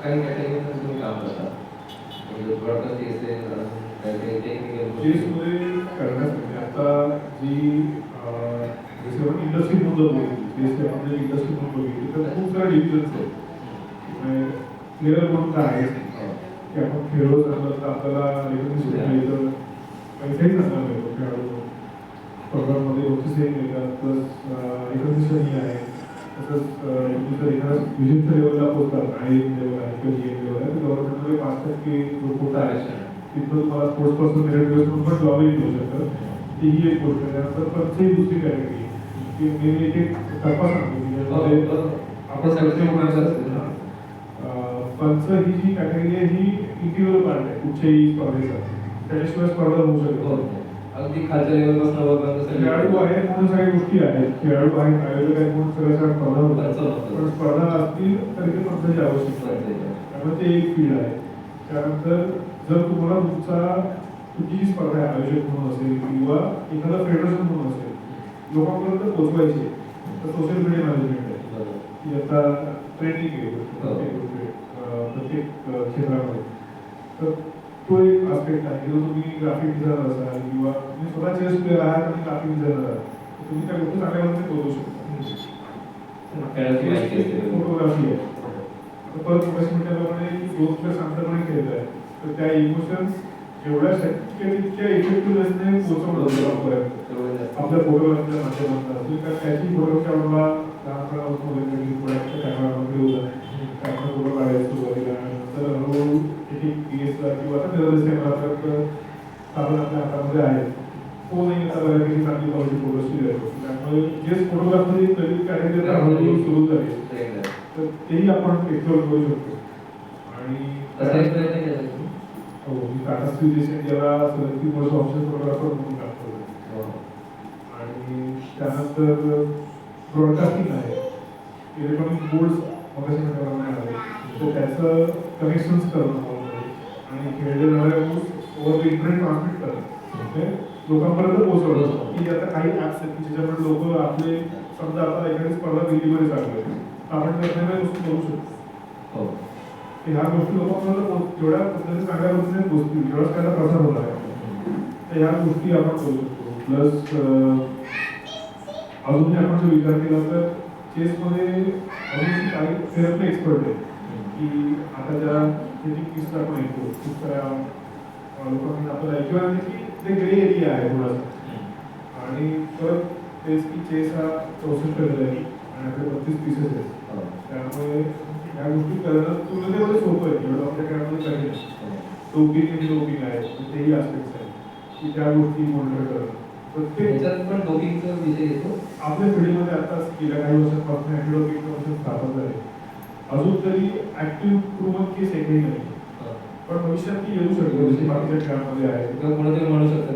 काही कॅटेगरीमध्ये तुम्ही काम करता म्हणजे ब्रॉडकास्ट असेल काही टेक्निकल चेसमध्ये करण्यासाठी आता जी जसे आपण इंडस्ट्री म्हणून चेस आपण इंडस्ट्री म्हणून बघितली तर खूप सारे डिव्हिजन्स आहेत. प्लेअर म्हणून काय आहे की आपण खेळलो चांगलं तर आपल्याला रिकग्निशन मिळतं, पैसाही चांगला मिळतो खेळाडू स्पर्धांमध्ये बक्षीसही मिळतात, प्लस रिकग्निशनही आहे. तसंच तुम्ही जर एखाद्या विशिष्ट लेवलला पोहोचतात आणि लेवल आहे किंवा GM लेवल आहे तर गव्हर्नमेंटमध्ये 5% जो कोटा आहे तिथं तुम्हाला स्पोर्ट्स पर्सन मेरिट बेस म्हणून पण जॉबही मिळू शकतं. तीही एक गोष्ट आहे. त्यानंतर पंचही दुसरी कॅटेगरी की मी एक टप्पा सांगतो की ज्यामध्ये आपण सगळे पंच ही जी कॅटेगरी आहे ही इंटिग्रल पार्ट आहे कुठच्याही स्पर्धेचा. त्याच्याशिवाय स्पर्धा होऊ शकत अगदी खालच्या लेवलपासून खेळाडू आहे म्हणून सगळ्या गोष्टी आहेत, खेळाडू आहेत, आयोजक आहेत म्हणून सगळ्या स्पर्धा होतात, पण स्पर्धा असतील तरी ते पंचाची आवश्यकता आहे. त्यामुळे ते एक फील्ड आहे. त्यानंतर जर तुम्हाला तुमची जी स्पर्धा आहे आयोजक म्हणून असेल किंवा एखादा फेडरेशन म्हणून असेल लोकांपर्यंत पोहोचवायचे तर सोशल मीडिया मॅनेजमेंट आहे की आता ट्रेनिंग आहे प्रत्येक क्षेत्रामध्ये. तर तो एक आस्पेक्ट आहे की तुम्ही ग्राफिक डिझायनर असाल किंवा तुम्ही स्वतः चेस प्लेअर आहात आणि ग्राफिक डिझायनर आहात तर तुम्ही त्या गोष्टी चांगल्या प्रकारे करू शकता. फोटोग्राफी आहे. परत कशी म्हटल्याप्रमाणे दोन प्लस शांतपणे खेळत आहे तर त्या इमोशन्स जेवढ्या शक्य तितक्या इफेक्टिव्हनेसने पोहोचवलं लोकांपर्यंत आपल्या फोटोग्राफीच्या माध्यमातून असेल कारण त्याची फोटोग्राफी आम्हाला लहानपणापासून कॅमेरामध्ये होता कॅमेरा फोटो काढायला सुरुवातीला नंतर हळूहळू एक PS किंवा आता कॅमेरा साधन आपल्या हातामध्ये आहे तो नाही आता बऱ्यापैकी चांगली क्वालिटी फोटोची देतो. त्यामुळे जे फोटोग्राफी कधी कॅटेगरी हळूहळू सुरू झाली तर तेही आपण एक्सप्लोर करू शकतो. आणि हो मी टाटा स्टील इंडियाला सलग 3 वर्ष ऑप्शन फोटोग्राफर म्हणून काम करतो. आणि त्यानंतर ब्रॉडकास्टिंग आहे, इलेक्ट्रॉनिक बोर्ड्स मगाशी म्हटल्याप्रमाणे आहे तर त्याचं कनेक्शन्स करणं हॉलमध्ये आणि खेळले जाणाऱ्या rules over the internet transmit करणं लोकांपर्यंत पोहोचवलं की आता काही ॲप्स आहेत की ज्याच्यामध्ये लोक आपले समजा आता एखादी स्पर्धा दिल्लीमध्ये चालू आहे आपण त्याच्यामध्ये गोष्टी करू शकतो. ह्या गोष्टी लोकांपर्यंत जेवढ्या पद्धतीने चांगल्या पद्धतीने पोहोचतील जेवढाच त्याचा प्रसार होणार आहे तर ह्या गोष्टी आपण करू शकतो. प्लस अजूनही आपण जर विचार केला तर चेसमध्ये अजून काही फेअरप्ले एक्सपर्ट आहे की आता ज्या पीसला आपण ऐकतो खूप साऱ्या लोकांनी आपल्याला ऐकलं आहे की ते ग्रे एरिया आहे थोडासा आणि परत तेच की चेस हा 64 लेवल आहे आणि आपले 32 पीसेस आहेत. त्यामुळे या गोष्टी करणं तुलनेमध्ये सोपं आहे जेवढं आपल्या खेळामध्ये काही नाही. डोपिंग आणि डोपिंग आहे तेही आस्पेक्ट्स आहेत की त्या गोष्टी मॉनिटर करणं प्रत्येक पण डोपिंगचा विषय येतो आपल्या पिढीमध्ये आताच गेल्या काही वर्षांपासून अँटी डोपिंग कमिशन स्थापन झाले. अजून तरी ऍक्टिव्ह प्रूव्हन केस एकही नाही पण भविष्यात ती येऊ शकते जशी बाकीच्या खेळामध्ये आहे कोणतरी म्हणू शकतं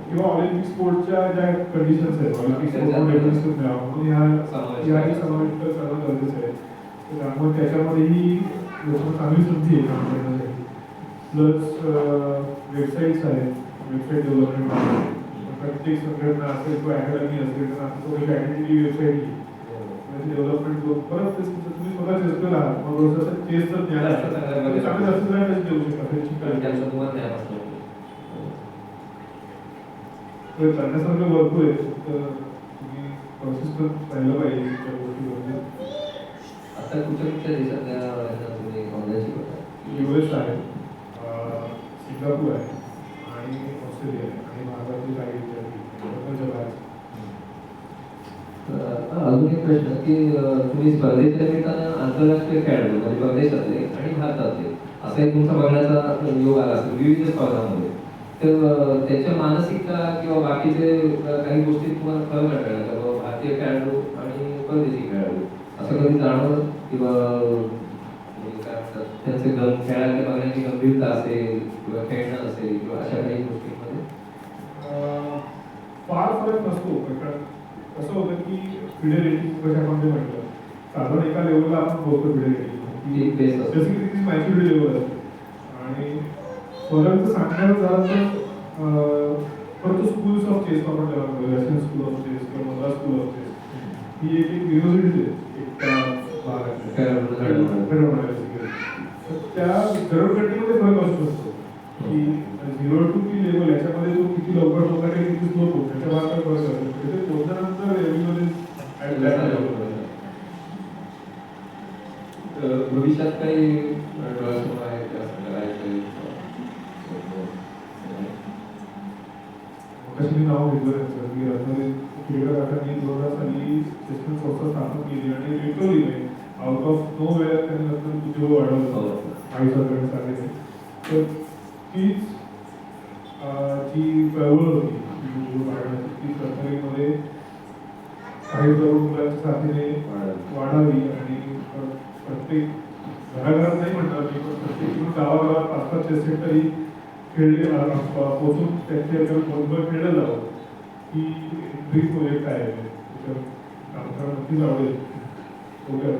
किंवा ऑलिम्पिक स्पोर्टच्या ज्या कंडिशन्स आहेत ऑलिम्पिक स्पोर्ट म्हणून ह्याही समाविष्ट करणं गरजेचं आहे. त्यामुळे त्याच्यामध्येही लोकांना चांगली संधी आहे काम करण्यासाठी. प्लस वेबसाईट्स आहेत, वेबसाईट डेव्हलपमेंट आहे. प्रत्येक संघटना असेल किंवा अकॅडमी असेल तर आता थोडी आयडेंटिटी वेबसाईट डेव्हलपमेंट करून परत तुम्ही स्वतः चेस आहात मग चेसचं ज्ञान चांगलं असं नाही देऊ शकता तर करण्यासारखं भरपूर आहे तर तुम्ही कन्सिस्टंट राहिलं पाहिजे त्या गोष्टीमध्ये. आता कुठच्या देशातल्या ह्यांना तुम्ही ऑनलाईन शिकवता? US आहे, सिंगापूर आहे आणि ऑस्ट्रेलिया आहे आणि भारतातील काही विद्यार्थी जगात. अजून एक प्रश्न की तुम्ही स्पर्धेच्या निमित्तानं आंतरराष्ट्रीय खेळाडू म्हणजे परदेशातले आणि भारतातले असा एक तुमचा बघण्याचा योग आला असेल विविध स्पर्धांमध्ये, तर त्याच्या मानसिकता किंवा बाकीचे काही गोष्टी तुम्हाला फरक आढळला का बाबा भारतीय खेळाडू आणि परदेशी खेळाडू असं कधी जाणवलं किंवा काय म्हणतात त्यांचे खेळाकडे बघण्याची गंभीरता असेल किंवा खेळणं असेल किंवा अशा काही गोष्टींमध्ये? फार फरक नसतो, कारण कसं होतं की फिडे रेटिंग कशा आपण ते म्हटलं साधारण एका लेवलला आपण पोहोचतो फिडे रेटिंग जशी की तिची मॅच्युरिटी लेवल असते. आणि फरक जर सांगण्याचं झालं तर परत स्कूल्स ऑफ चेस आपण त्याला म्हणतो, रशियन स्कूल ऑफ चेस किंवा मद्रास स्कूल ऑफ चेस, ही एक युनिव्हर्सिटी आहे एक त्या भागात. त्या जडणघडणीमध्ये फरक असू शकतो की 0 to P लेवल याच्यामध्ये तो किती लवकर पोहोचला किती स्लो पोहोचतो त्याच्या भागात फरक असतो. तिथे पोहोचल्यानंतर भविष्यात काही डोळ्यासमोर आहे की असं करायचं? कशी नाव घेतलं की रत्नागिरी क्रीडाकारांनी 2000 साली चेस्टन संस्था स्थापन केली आणि लिटरली नाही आउट ऑफ नो वेअर त्यांनी नंतर उद्योग वाढवला 20 साली. तर तीच जी चळवळ होती उद्योग वाढवण्याची ती रत्नागिरीमध्ये काही तरुण मुलांच्या साथीने वाढावी आणि प्रत्येक घराघरात नाही म्हणणार मी पण प्रत्येक गावागावात 5-5 चेस सेंटरही खेळले पोचून त्यांचे बरोबर खेळलं जावं ही ड्रीम प्रोजेक्ट आहे. आमच्याला नक्कीच आवडेल बघूया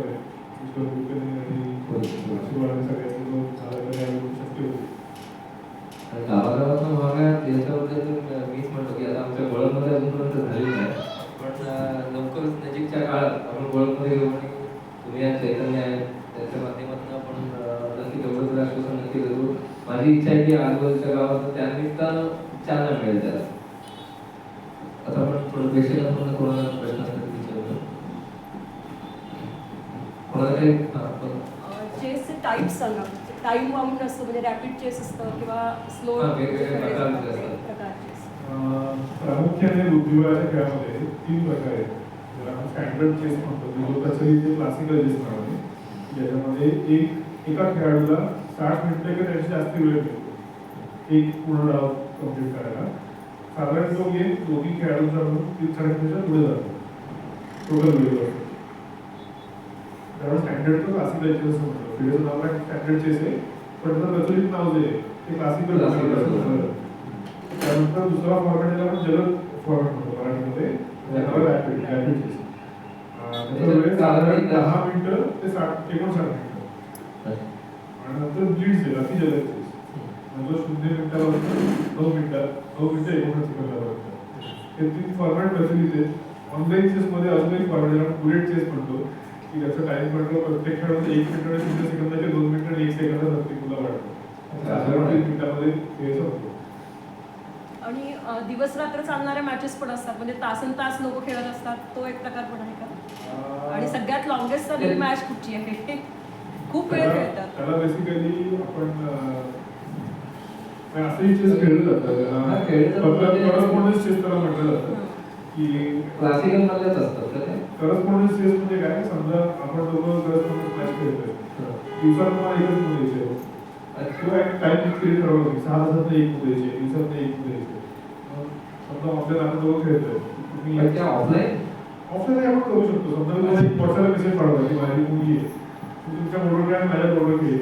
आणि सगळ्यांनी शक्य होईल. गावागावात भागात याच्याबद्दल मीच म्हणतो की आता आमच्या वळणमध्ये अजूनपर्यंत झालेली नाही, पण लवकरच नजीकच्या काळात आपण वळणमध्ये घेऊ आणि तुम्ही या चैतन्य आहे त्याच्या माध्यमातून आपण नक्की तेवढंच आश्वासन नक्की देतो. माझी इच्छा आहे की आजूबाजूच्या गावात त्यानिमित्तानं चालना मिळेल त्याला. आता आपण थोडं प्रेक्षकांकडून कोणाला प्रश्न असतात विचारतो. कोणाला काही चेसचे टाईप्स सांगा. टाईम बाउंड असतं म्हणजे रॅपिड चेस असतं किंवा स्लो वेगवेगळे प्रकारचे असतात. प्रकारचे. प्रामुख्याने बुद्धिबळाच्या खेळामध्ये 3 प्रकार आहेत. ज्याला आपण स्टँडर्ड चेस म्हणतो, जो प्रचलित क्लासिकल चेस नावाने, ज्याच्यामध्ये एका खेळाडूला 60 मिनिटं किंवा त्याची जास्त वेळ मिळतो एक पूर्ण डाव कम्प्लीट करायला. साधारण तो गेम दोघी खेळाडूंचा म्हणून 30-60 मिनिटं पुढे जातो टोटल वेळ असतो. त्यामुळे स्टँडर्ड तो क्लासिकल चेस म्हणतो. व्हिडिओचं नाव काय स्टँडर्ड चेस आहे, पण त्याचं प्रचलित नाव जे आहे ते क्लासिकल असतं. त्यानंतर दुसरा फॉर्मॅट त्याला आपण जलद फॉर्मॅट म्हणतो मराठीमध्ये, रॅपिड चेस. त्याचा वेळ साधारण 10 मिनिटं ते 59 मिनिटं. आणि नंतर ब्लीड्स आहे अति जलद चेस, म्हणजे 0 मिनिटाला 9 मिनिटात 9 मिनिटं 59 सेकंदापर्यंत. हे 3 फॉर्मॅट प्रचलित आहेत. ऑनलाईन चेसमध्ये अजून एक फॉर्मॅट ज्याला बुलेट चेस म्हणतो की त्याचं टाइम कंट्रोल प्रत्येक खेळामध्ये 1 मिनिट आणि 0 सेकंदाचे 2 मिनिटं आणि 1 सेकंद प्रत्येक तुला वाढतो. 3 मिनिटामध्ये खेळ संपतो. आणि दिवस रात्र चालणाऱ्या मॅचेस पण असतात म्हणजे तासन तास लोक खेळत असतात, तो एक प्रकार पण आहे का? आणि सगळ्यात लॉंगेस्ट चाललेली मॅच कुठची आहे? खूप वेळ खेळतात. त्याला बेसिकली आपण असंही चेस खेळलं जातं, करस्पॉन्डन्स चेस त्याला म्हटलं जातं की क्लासिकल मधलेच असतात का ते? करस्पॉन्डन्स चेस म्हणजे काय, समजा आपण दोघं करस्पॉन्डन्स मॅच खेळतोय, दिवसात तुम्हाला एकच मुलं द्यायचे किंवा एक टाइम पिरियड ठरवलं की 6 तासात 1 मुलं द्यायचे, दिवसात 1 मुलं द्यायचे. समजा ऑफलाईन आपण दोघं खेळतोय, तुम्ही ऑफलाईन आपण करू शकतो. समजा तुम्हाला एक व्हॉट्सअपला मेसेज पाठवला की माझी मुलगी आहे, तुमच्या बरोबर काय माझ्या बरोबर खेळ,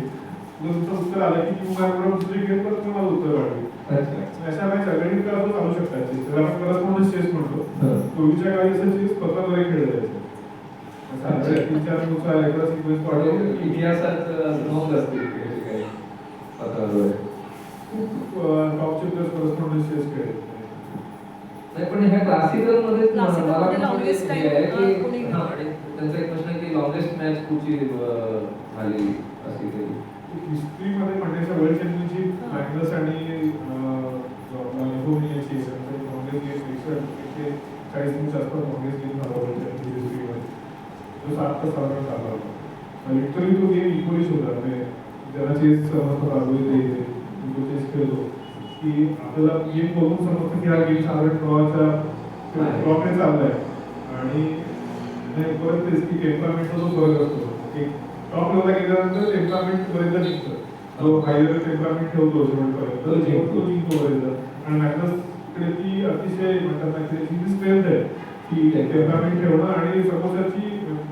तुमचं उत्तर आलं की तू माझ्याबरोबर दुसरी खेळ परत तुम्हाला उत्तर वाढली. अशा काही सगळ्यांनी असं चालू शकतात. त्याला आपण करस्पॉन्डन्स चेस म्हणतो. पूर्वीच्या काळी असं चेस पत्राद्वारे खेळलं जायचं. 3-4 दिवसाला एकदा सिक्वेन्स पाठवून इतिहासात नोंद असते काही पत्राद्वारे. खूप टॉपचे प्लेयर्स करस्पॉन्डन्स चेस खेळले. नाही पण ह्या क्लासिकल मध्ये मला लॉंगेस्ट आहे की त्यांचा एक प्रश्न आहे की लॉंगेस्ट मॅच कुठची झाली अशी काही हिस्ट्रीमध्ये म्हणण्याच्या वर्ल्ड चॅम्पियनशिप मॅग्नस आणि नेपोलियनची काँग्रेस गेम 140 दिवस आसपास काँग्रेस गेम झाला वर्ल्ड चॅम्पियनशिप हिस्ट्रीमध्ये, जो 7 तास साधारण झाला होता. लिटरली तो गेम इक्वलिश होता. म्हणजे ज्याला चेस समजतं राघवी ते तो चेस खेळतो की आपल्याला गेम बघून समजतं की हा गेम साधारण ड्रॉपने चाललाय. आणि परत तेच की टेम्परामेंटचा जो फरक असतो एक टॉप लेवलला गेल्यानंतर टेम्परामेंट बरेचदा जिंकतं. जो हायर टेम्परामेंट ठेवतो शेवटपर्यंत तो जिंकतो बरेचदा. आणि मॅग्नसकडे ती अतिशय म्हणतात ना की त्याची स्ट्रेंथ आहे की टेम्परामेंट ठेवणं. आणि सपोज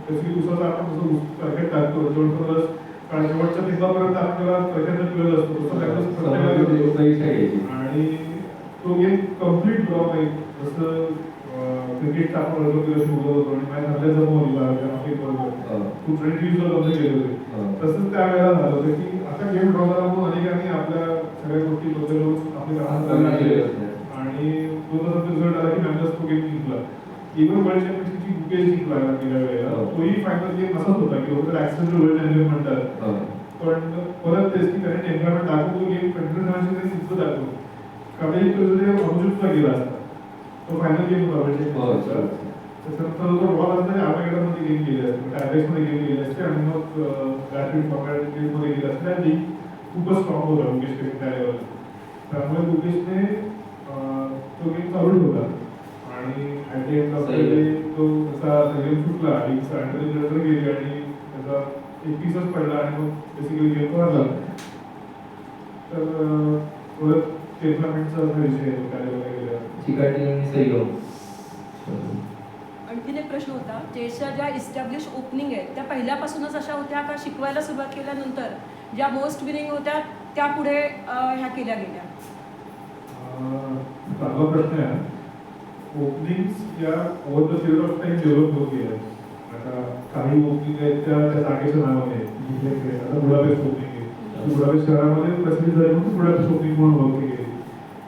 त्याची उसाचा आपण जसं पॅकेट टाकतो जवळपास शेवटच्या टिपापर्यंत आपल्याला प्रचंड पिळत असतो तसं मॅग्नस. आणि तो गेम कम्प्लीट ड्रॉ आहे. जसं क्रिकेटचा आपण अर्ज केलं बोलत होतो आणि मॅच आपल्या जमवली बरोबर खूप ट्रेंडिंगला बंद केले होते. तसंच त्यावेळेला झालं होतं की आता गेम ड्रॉ झाला म्हणून अनेकांनी आपल्या सगळ्या गोष्टी बदलून आपले काम करायला लागले. आणि 2007 रिझल्ट आला की मॅग्नस तो गेम जिंकला. इव्हन वर्ल्ड चॅम्पियनशिपची बुकेज जिंकला गेल्या वेळेला. तोही फायनल गेम असाच होता की लोक ऍक्सिडेंट वर्ल्ड चॅम्पियन म्हणतात. पण परत तेच की त्याने टेम्परामेंट दाखवून तो गेम कंटिन्यू राहण्याची सिद्ध दाखवून कधी अनुचितला गेला असता. तो फायनल गेम होता वर्ल्ड चॅम्पियनशिपचा. त्याच्यानंतर जो ड्रॉ असता आर्मागेडॉनमध्ये गेम गेले असते टॅब्लेट्समध्ये गेम गेले असते आणि मग रॅपिड फॉर्मॅट गेममध्ये गेले असते. आणि खूपच स्ट्रॉंग होता मुकेश त्या लेवलला. त्यामुळे मुकेशने तो गेम चालू ठेवला. आणि at the end of the day तो त्याचा गेम सुटला आणि नंतर गेली आणि त्याचा एक पीसच पडला आणि मग बेसिकली गेम हरला. तर परत टेम्परामेंटचा विषय आहे काय गेला आणखीन एक प्रश्न होता चेसच्या ज्या इस्टॅब्लिश ओपनिंग आहेत त्या पहिल्यापासूनच अशा होत्या का शिकवायला सुरुवात केल्यानंतर ज्या मोस्ट विनिंग होत्या त्या पुढे ह्या केल्या गेल्या? चांगला प्रश्न आहे. ओपनिंग्स या over the period of time develop होत गेल्या. आता काही ओपनिंग आहेत त्या जागेच्या नावाने आता बुडापेस्ट ओपनिंग आहे. बुडापेस्ट शहरामध्ये प्रसिद्ध झाली म्हणून बुडापेस्ट ओपनिंग म्हणून ओळखली गेली.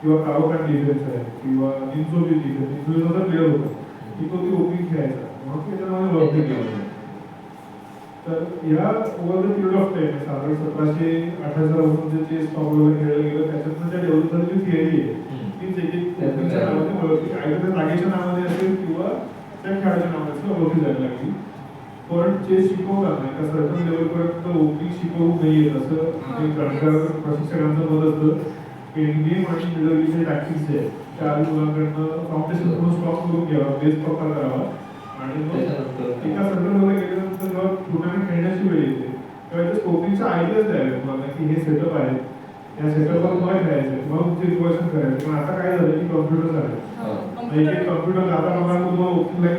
किंवा कारोकान डिफेन्स आहे किंवा इंचोली डिफेन्स. इंचोलीचा प्लेअर होता की तो ती ओपनिंग खेळायचा म्हणून त्याच्या नावाने ओळखली गेली. तर या over the period of time साधारण 1700-1800 पासून जे स्टॉक वगैरे खेळलं गेलं त्याच्यातनं त्या डेव्हलप झालेली थिअरी आहे तीच एक ओपनिंगच्या नावाने ओळखली. आयदर त्या जागेच्या नावाने असेल किंवा त्या खेळाच्या नावाने असेल ओळखली जायला लागली. पण चेस शिकवताना एका सर्टन लेवलपर्यंत ओपनिंग शिकवू नये असं एक जाणकार प्रशिक्षकांचं मत असतं. एंड गेम आणि मिडल टॅक्टिक्स जे आहेत त्या आधी मुलांकडनं फाउंडेशन थोडं स्ट्रॉंग करून घ्यावा बेस प्रॉपर करावा. आणि मग एका सर्टनमध्ये गेल्यानंतर जेव्हा टुर्नामेंट खेळण्याची वेळ येते तेव्हा त्या ओपनिंगच्या आयडियाज द्यावे मुलांना की हे सेटअप आहे या सेटअपवर तुम्हाला खेळायचं आहे तुम्हाला तुमचं इन्फॉर्मेशन करायचं. पण आता काय झालं की कॉम्प्युटर झाले एक कॉम्प्युटर आता प्रमाणे तुम्हाला ओपनिंग लाईन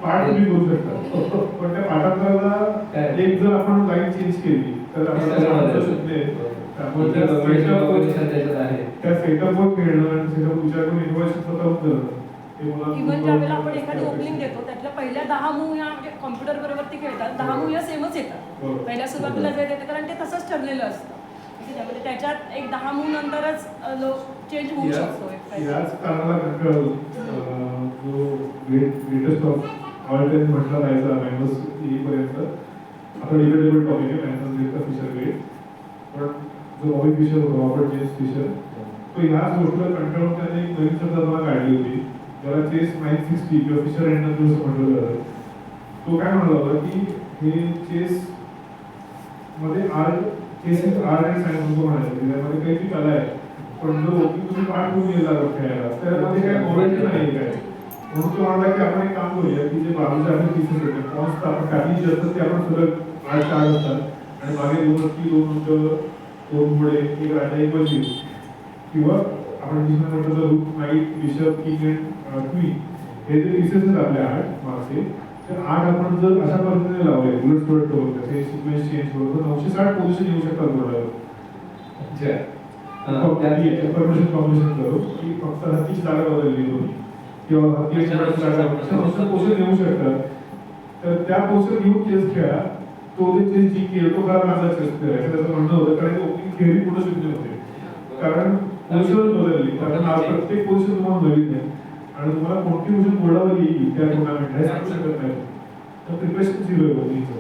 पार्ट तुम्ही करू शकता. पण त्या पाठांतराला एक जर आपण लाईन चेंज केली तर आपल्याला शकते. त्यामुळे त्या सेटअपवर खेळणं आणि सेटअप विचार करून इन्फॉर्मेशन स्वतःहून करणं इव्हन ज्यावेळेला आपण एखादी ओपनिंग देतो त्यातल्या पहिल्या 10 मूव या म्हणजे कॉम्प्युटर बरोबर खेळतात 10 मूव या सेमच येतात. पहिल्या सुरुवातीला जे येतं कारण ते तसंच ठरलेलं असतं. म्हणजे त्याच्यात एक 10 मूव नंतरच चेंज होऊ शकतो. याच कारणाला जो ग्रेटेस्ट ऑफ ऑल टाइम म्हटला जायचा मॅग्नस येईपर्यंत आता डिबेटेबल टॉपिक आहे मॅग्नस ग्रेट का फिशर ग्रेट. पण जो बॉबी फिशर होता रॉबर्ट जेम्स फिशर तो ह्याच गोष्टीला कंटाळून त्याने एक नवीन संकल्पना काढली होती ज्याला चेस 960 किंवा फिशर अँड असं म्हटलं जातं. तो काय म्हणाला होता की हे चेस मध्ये art chess is art and science असं म्हणायचं. त्यामध्ये काही ती कला आहे पण जो तुम्ही पाठ करून गेला खेळायला त्यामध्ये काय नॉलेज नाही काय. म्हणून तो म्हणाला की आपण एक काम करूया की जे बाजूचे आपले पीसेस आहेत पॉन्स आपण काही जे असतात ते आपण सलग 8 कार्ड असतात आणि मागे 2 हत्ती 2 उंट 2 घोडे एक राजा एक वजीर किंवा आपण म्हटलं तर रूक night bishop king and queen हे जे पीसेस आहेत आपले 8 मार्क्सचे तर 8 आपण जर अशा पद्धतीने लावले उलट सुलट करून त्याचे सिक्वेन्स चेंज करून तर 960 पोझिशन येऊ शकतात बोर्डावर. परमिशन कॉम्बिनेशन करू की फक्त हत्तीची जागा बदलली तुम्ही किंवा हत्तीची जागा पोझिशन येऊ शकतात. तर त्या पोझिशन घेऊन चेस खेळा. तो जे चेस जिंकेल तो खरा माझा चेस खेळायचा त्याचं म्हणणं होतं कारण ओपनिंग थिअरी पूर्ण शून्य होते. कारण पोझिशन बदलली कारण आज प्रत्येक पोझिशन तुम्हाला नवीन आहे आणि तुम्हाला कोणती पोझिशन बोर्डावर येईल त्या टुर्नामेंट हे सांगू शकत नाही. तर प्रिपरेशन झिरो आहे ओपनिंगचं.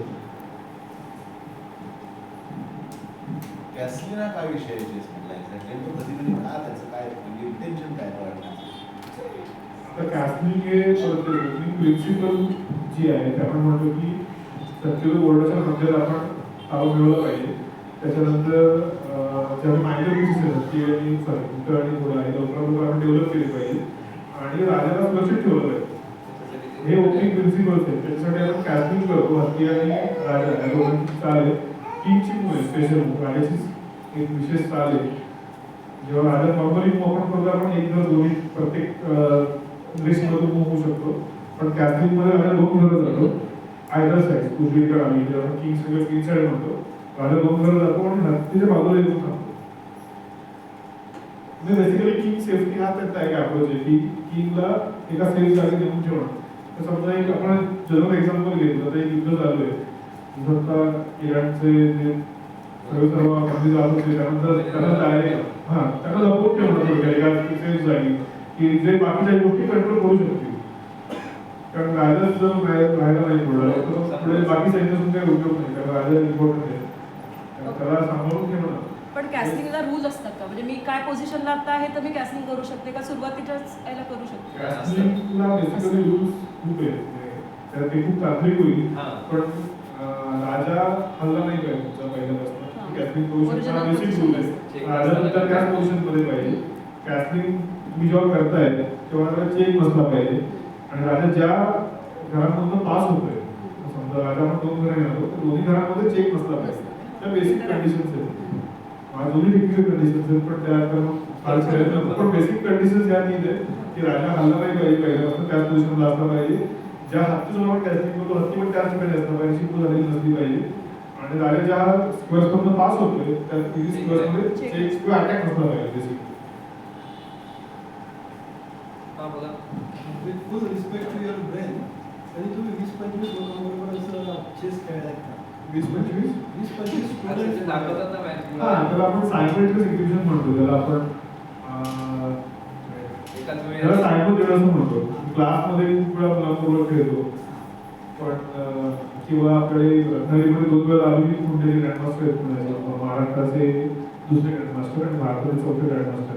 कॅसलिना काय विषय आहे चेस मधला एक्झॅक्टली तो कधी का त्याचं काय म्हणजे इंटेन्शन काय वाटतं? आता कॅसलिंग हे ओपनिंग प्रिन्सिपल जी आहे ते आपण म्हणतो की शक्यतो बोर्डाच्या मध्यात आपण ताबा मिळवला पाहिजे. त्याच्यानंतर ज्या मायनर पिसेस आहेत ती आणि इंटर आणि बोर्ड आहे लवकर आपण डेव्हलप केली पाहिजे आणि राजाला सुरक्षित ठेवलं पाहिजे. हे ओपनिंग प्रिन्सिपल्स आहेत. त्याच्यासाठी आपण कॅस्टिंग करतो हत्ती आणि राजा या दोघांची चाल आहे. किंगची मूव्ह स्पेशल राजाची एक विशेष चाल आहे. जेव्हा राजा नॉर्मली मूव्ह आपण करतो आपण एक जर दोन्ही प्रत्येक लिस्टमधून मूव्ह होऊ शकतो, पण कॅस्टिंग मध्ये राजा दोन घरं जातो आयदर साईड उजवीकडे आली जेव्हा किंग सगळं किंग साईड म्हणतो. राजा दोन घरं जातो आणि हत्तीच्या बाजूला येऊन थांबतो. बेसिकली किंग सेफ्टी हा त्याचा एक अप्रोच आहे की किंगला एका सेफ जागी नेऊन ठेवणं. तर समजा एक आपण जनरल एक्झाम्पल घेतलं तर एक युद्ध चालू आहे. आता इराणचे जे सर्व मंत्री जात होते त्यानंतर त्यांना डायरेक्ट त्यांना लपवून ठेवणं होतं एका सेफ जागी की जे बाकीच्या गोष्टी कंट्रोल करू शकतील. कारण राजा जर राहायला नाही पडला तर पुढे बाकी सैन्यातून काही उपयोग नाही. कारण राजा इम्पॉर्टंट आहे, त्याला सांभाळून ठेवणं. पण कॅस्टिंगला रूल असतात का? म्हणजे मी काय पोझिशनला आता आहे तर मी कॅस्टिंग करू शकते का सुरुवातीच्याच याला करू शकते? कॅस्टिंगला बेसिकली रूल्स खूप आहेत. त्यात ते खूप तांत्रिक होईल, पण राजा हल्ला नाही पाहिजे तुमचा पहिल्यापासून. कॅस्टिंग पोझिशन हा बेसिक रूल आहे. राजा नंतर त्याच पोझिशनमध्ये पाहिजे. कॅस्टिंग तुम्ही जेव्हा करताय तेव्हा त्याला चेक बसला पाहिजे आणि राजा ज्या घरांमधून पास होतोय, समजा राजा आपण दोन घरं घेतो तर दोन्ही घरांमध्ये चेक बसला पाहिजे. त्या बेसिक कंडिशन्स आहेत. दोन्ही टेक्निकल कंडिशन्स आहेत, पण त्या तर फार खेळत नव्हतं. पण बेसिक कंडिशन्स या नीट आहे की राजा हल्ला नाही पाहिजे पहिल्यापासून, त्याच पोझिशनला असला पाहिजे. ज्या हत्तीसोबत आपण कॅस्टिंग करतो हत्ती पण त्याच ठिकाणी असला पाहिजे, शिकू झालेली नसली पाहिजे. आणि राजा ज्या स्क्वेअर्स मधून पास होतोय त्या तिन्ही स्क्वेअर्स मध्ये चेक किंवा अटॅक नसला पाहिजे basic. With full respect to your brain, तरी तुम्ही 20-25 लोकांबरोबर असं चेस खेळलाय का? 20-25 20-25 दाखवतात ना मॅच. त्याला आपण सायकोमेट्रिक एक्झिबिशन म्हणतो. त्याला आपण एकाच वेळी त्याला सायकोमेट्रिक असं म्हणतो. क्लासमध्ये खूप वेळा मुलांबरोबर खेळतो, पण किंवा आपल्याकडे रत्नागिरीमध्ये 2 वेळा आलोजी कुंडेली ग्रँडमास्टर आहेत पुण्याचे, महाराष्ट्राचे दुसरे ग्रँडमास्टर आणि भारताचे चौथे ग्रँडमास्टर.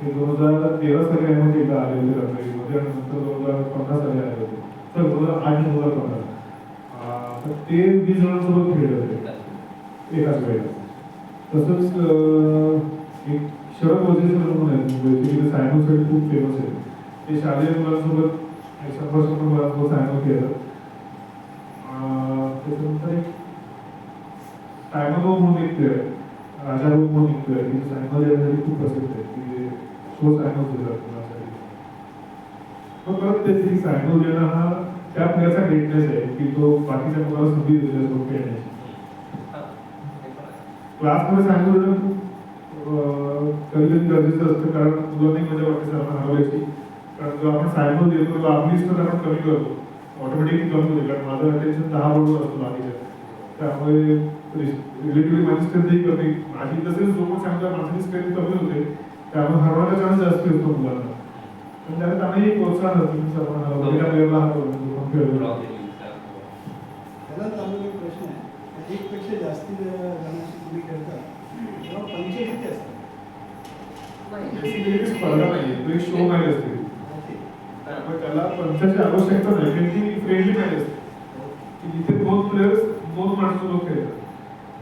हे 2013 साली आम्ही एकदा आले होते रत्नागिरीमध्ये आणि नंतर 2015 साली आले होते. तर 2008 आणि 2015 तर ते 20 जणांसोबत खेळले होते एकाच वेळेला. तसंच एक शरद वजेसर म्हणून आहेत मुंबईचे, सायन्ससाठी खूप फेमस आहे. ते शालेय मुलांसोबत 100 मुलांसोबत सायन्स खेळतात. त्याच्यानंतर एक टायमागो म्हणून एक खेळ राजाभाऊ म्हणून एक खेळ की सायन्स यासाठी खूप प्रसिद्ध आहे की शो सायन्स देतात मुलांसाठी. पण परत त्याची सायन्स देणं हा त्या प्लेअरचा ग्रेटनेस आहे की तो बाकीच्या मुलाला संधी देतो खेळण्याची. क्लासमध्ये सायन्स देणं खूप कधी कधी गरजेचं असतं, कारण मुलांनी मजा वाटते सर्वांना हरवायची. कारण जेव्हा आपण सायन्स देतो तेव्हा आपली स्तर आपण कमी करतो, ऑटोमॅटिकली कमी होते. कारण माझं अटेन्शन 10 बरोबर असतो बाकीच्या, त्यामुळे रिलेटिव्हली माझी स्ट्रेंथही कमी. माझी तसेच लोक सांगतात माझी स्ट्रेंथ कमी होते, त्यामुळे हरवायचा चान्स जास्त असतो मुलांना. पण त्याला त्यांनाही प्रोत्साहन असतो सर्वांना हरवलेल्या प्लेअरला हरवलं खेळतो. त्याला चालू एक प्रश्न आहे, एक पेक्षा जास्ती जणांशी तुम्ही खेळता तेव्हा पंच किती असतात? बेसिकली स्पर्धा नाहीये, तो एक शो मॅच असते. त्यामुळे त्याला पंचाची आवश्यकता नाही, कारण ती फ्रेंडली मॅच असते की जिथे 2 प्लेयर्स 2 माणसं लोक खेळतात.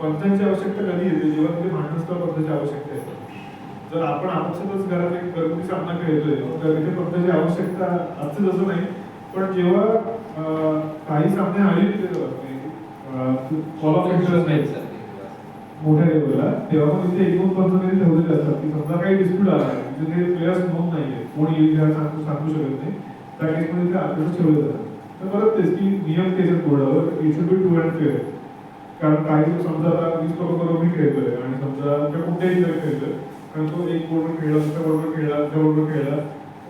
पंचांची आवश्यकता कधी येते जेव्हा तिथे माणसांच्या पंचाची आवश्यकता येते. जर आपण आपापसातच घरात एक घरगुती सामना खेळतोय तर तिथे पंचाची आवश्यकता आजचं जसं नाही, पण जेव्हा काही सामने आली फॉल ऑफ इंटरेस्ट नाही मोठ्या लेवलला, तेव्हा पण तिथे 1-2 पंच तरी ठेवलेले असतात की समजा काही डिस्प्यूट आला तिथे प्लेयर्स नोंद नाहीये, कोण येईल घ्या सांगू शकत नाही, त्या केसमध्ये ते आतच ठेवले जातात. तर परत तेच की नियम तेच आहेत बोर्डावर, it should be true and fair. कारण काही समजा आता 20 लोकांबरोबर मी खेळतोय आणि समजा त्या कुठल्याही जग खेळतोय, कारण तो एक बोर्डवर खेळला, दुसऱ्या बोर्डवर खेळला, त्या बोर्डवर खेळला,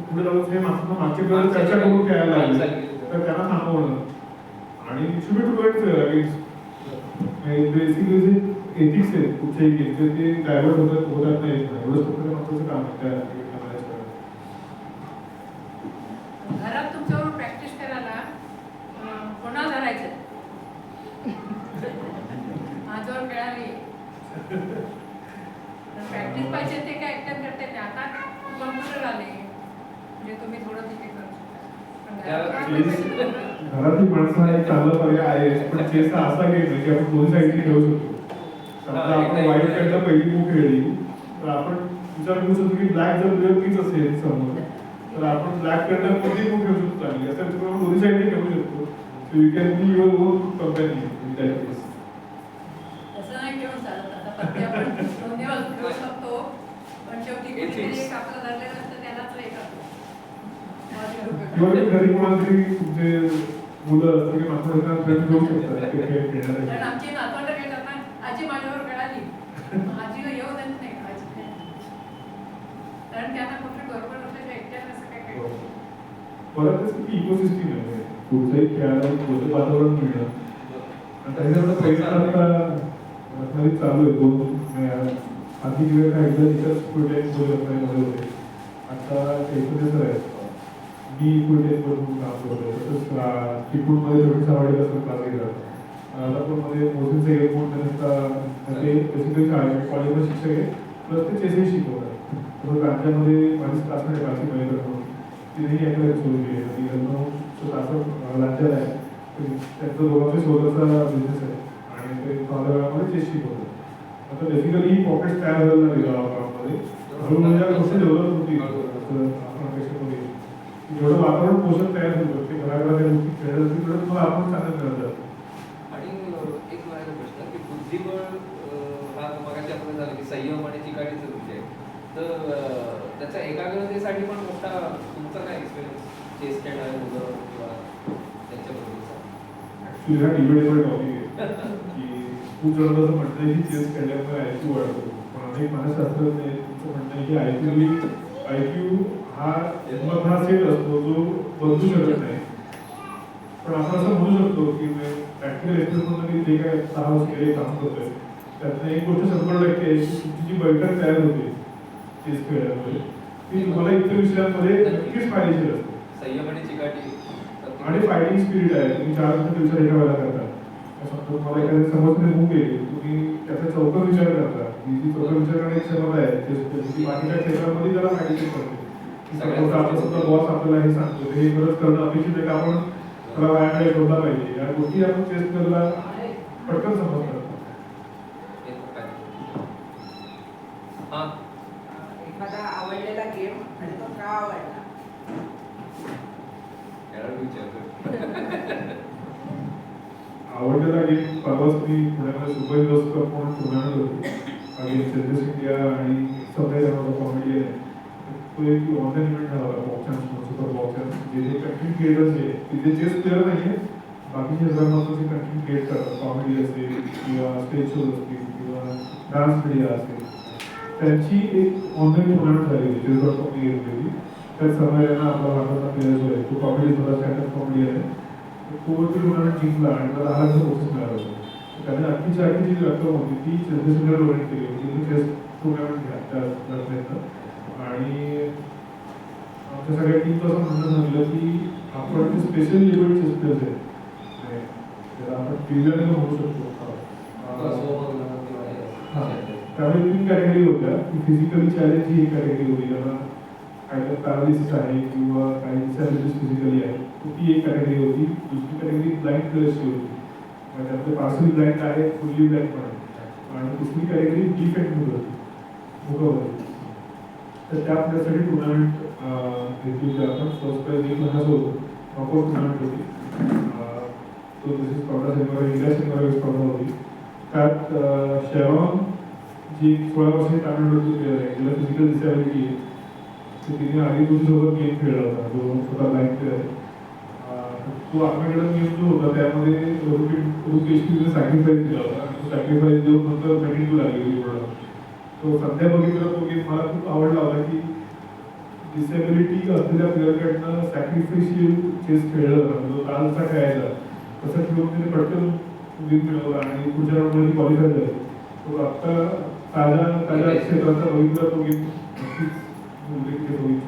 पुढे जाऊन हे मागच्या प्लेयर चर्चा करून खेळायला लागले तर त्यांना थांबवणं आणि it should be true and fair. Against basically जे एथिक्स आहेत कुठच्याही गेमचे ते डायव्हर्ट होतात नाही, एवढंच फक्त महत्त्वाचं काम आहे त्या घरात तुमच्यावर प्रॅक्टिस करायला कोणाला धरायचं? माझ्यावर खेळावी प्रॅक्टिस पाहिजे ते काय एकट्यात करता येते. आता कॉम्प्युटर आले म्हणजे तुम्ही थोडं तिथे करू शकता, पण घरातली माणसं हा एक चांगला पर्याय आहे, पण चेस हा असा गेम आहे की आपण दोन्ही साईडने खेळू शकतो. समजा आपण व्हाईट साईडला पहिली मूव खेळली तर आपण विचार करू शकतो की ब्लॅक जर प्लेअर मीच असेल समोर तर आपण ब्लॅक कडनं कोणती मूव खेळू शकतो चांगली, असं आपण दोन्ही साईडने खेळू शकतो. So you can be your own company in that case. तसं नाही घेऊन चालत. आता पत्ते आपण दोन्ही बाजू घेऊ शकतो, पण शेवटी कुठेतरी एक आपलं धरलेलं असतं त्यालाच नाही करतो. किंवा ते घरी कोणातरी तुमचे मुलं असतील की नातवंडांना फ्रेंड घेऊ शकतात ते खेळ कारण खेळण्यासाठी. आमची नातवंड खेळतात ना, आजी माझ्यावर खेळाली, मग आजीला येऊ देत नाही आजी खेळ. कारण त्यांना कुठे बरोबर असल्याच्या एकट्याने असं काय हो. खेळतो. परत इकोसिस्टम आहे, कुठल्याही खेळायला एक वातावरण मिळणं. आणि त्याच्यामुळे पहिल्यांदा रत्नागिरीत चालू आहे 2 आधी वेळ काय एकदा तिथंच कुठे मध्ये होते. आता चैतन्य सर आहेत, मी कुठे करून काम करतो. तसंच चिपळूणमध्ये शेवटी सवाडीला सर क्लास घेतात. राजापूरमध्ये मोठीचं एअरपोर्ट ते बेसिकली कॉलेजमध्ये शिक्षक आहे, प्लस ते चेसही शिकवतात. तसंच राज्यामध्ये माझी क्लासमेट आहे काशी मयेकर म्हणून, तिनेही अकॅडमी सुरू केली आहे. आणि लग्न असं राज्याला आहे, त्यांचा दोघांचा शोधाचा बिझनेस आहे आणि ते थोड्या वेळामध्ये चेस शिकवतात. आता बेसिकली ही पॉकेट तयार व्हायला लागली गावागावामध्ये. हळूहळू गोष्टी डेव्हलप होतील असं आपण अपेक्षा करूया. जेवढं वातावरण पोषक तयार होतं ते घराघरात त्या गोष्टी खेळत असतील तेवढं तुम्हाला आपण चांगलं मिळतात. आणि एक माझा प्रश्न की बुद्धिबळ हा मगाशी आपण झालं की संयम आणि चिकाटीचा विषय, तर त्याच्या एकाग्रतेसाठी पण मोठा तुमचा काय एक्सपिरियन्स चेस खेळणारे मुलं किंवा त्यांच्याबरोबरचा? ऍक्च्युली हा डिबेटेबल टॉपिक आहे की खूप जण असं म्हणतं की चेस खेळल्यामुळे IQ वाढतो, पण अनेक मानसशास्त्रज्ञ आहेत त्यांचं म्हणणं आहे की IQ हा जन्मतः सेट असतो जो बदलू शकत नाही. पण आपण असं म्हणू शकतो की प्रॅक्टिकल एक्सपिरियन्समध्ये जे काय 6 वर्ष गेले काम करतोय त्यातनं एक गोष्ट 100% आहे की तुमची जी बैठक तयार होते चेस खेळल्यामुळे ती तुम्हाला इतर विषयांमध्ये नक्कीच फायदेशीर असते. संयम आणि चिकाटी आणि फायटिंग स्पिरिट आहे. तुम्ही 4 विचार एका वेळेला करता. समजा तुम्हाला एखाद्या समस्येने मूव केली, तुम्ही त्याचा चौकट विचार करता. ही जी चौकट विचार करण्याची क्षमता आहे ती बाकीच्या क्षेत्रामध्ये त्याला फायदेशीर पडते. आपला सुद्धा बॉस आपल्याला हे सांगतो हे गरज करणं अपेक्षित आहे का आपण त्याला व्यायाम शोधला पाहिजे. या गोष्टी आपण चेस करला पटकन समजतात. एखादा आवडलेला गेम आणि तो का आवडला? आवडलेला गेम परवाच मी पुण्यामध्ये सुपर हिरोज कप म्हणून टुर्नामेंट होती. आणि चेस इंडिया आणि सगळे कॉमेडी आहे तो एक ऑनलाईन इव्हेंट झाला होता बॉक्स सुपर बॉक्स जे जे कंटेंट क्रिएटर्स आहे तिथे चेस प्लेअर नाही आहे, बाकीचे जगामध्ये जे कंटेंट क्रिएट करतात कॉमेडी असेल किंवा स्टेज शोज असतील किंवा डान्स मीडिया असेल त्यांची एक ऑनलाईन टुर्नामेंट झाली होती चेस.com घेतली. त्यात समाजाला आपला भारताचा प्लेयर जो आहे तो कॉमेडी स्वतः स्टँडअप कॉमेडी आहे तो टुर्नामेंट जिंकला आणि त्याला 10,000 बक्षीस मिळालं होतं. त्याने अख्खीच्या अख्खी जी रक्कम होती ती चेस डोनेट केली होती चेस टुर्नामेंट घ्या त्या रकमेतनं. आणि आमच्या सगळ्या टीमचं असं म्हणणं झालं की आपण ते स्पेशल लेवल चेस प्लेयर्स आहेत, त्याला आपण प्लेयर म्हणू शकतो. त्यामुळे 3 कॅटेगरी होत्या की फिजिकली चॅलेंज ही एक कॅटेगरी होती, ज्यांना काही पॅरालिसिस आहे किंवा काही डिसॅबिलिटीज फिजिकली आहे ती एक कॅटेगरी होती. दुसरी कॅटेगरी ब्लाइंड प्लेयर्सची होती, म्हणजे त्यामध्ये पार्सली ब्लाइंड आहे, फुल्ली ब्लाइंड पण आहे. आणि दुसरी कॅटेगरी डिफेक्ट होती मुखावरती. तर त्या प्लेयरसाठी टुर्नामेंट घेतली होती आपण. फर्स्ट प्राइज 1,00,000 होतं. नॉकआउट टुर्नामेंट होती. तो तशी स्पर्धा इंडिया सिंगावर स्पर्धा होती. त्यात शेरॉन जी 16 वर्षाची तामिळनाडूची प्लेअर आहे, तिला फिजिकल डिसॅबिलिटी आहे, तर तिने आदिपुरुषसोबत गेम खेळला होता जो स्वतः ब्लाइंड प्लेअर आहे. तो आत्मकेडन गेम जो होता त्यामध्ये रुकेशने सॅक्रिफाईस दिला होता आणि तो सॅक्रिफाईस देऊन नंतर मेडिटू लागली एवढा. तो सध्या बघितला तो गेम मला खूप आवडला होता की डिसेबिलिटी असलेल्या प्लेअरकडनं सॅक्रिफिशियल चेस खेळलं जातं, जो कालचा खेळायचा तसं खेळून तिने पटकन विन मिळवला आणि पुढच्या राऊंडमध्ये क्वालिफाय झाले. तो आत्ता ताज्या क्षेत्राचा बघितला तो गेम नक्कीच उल्लेखनीय होईल.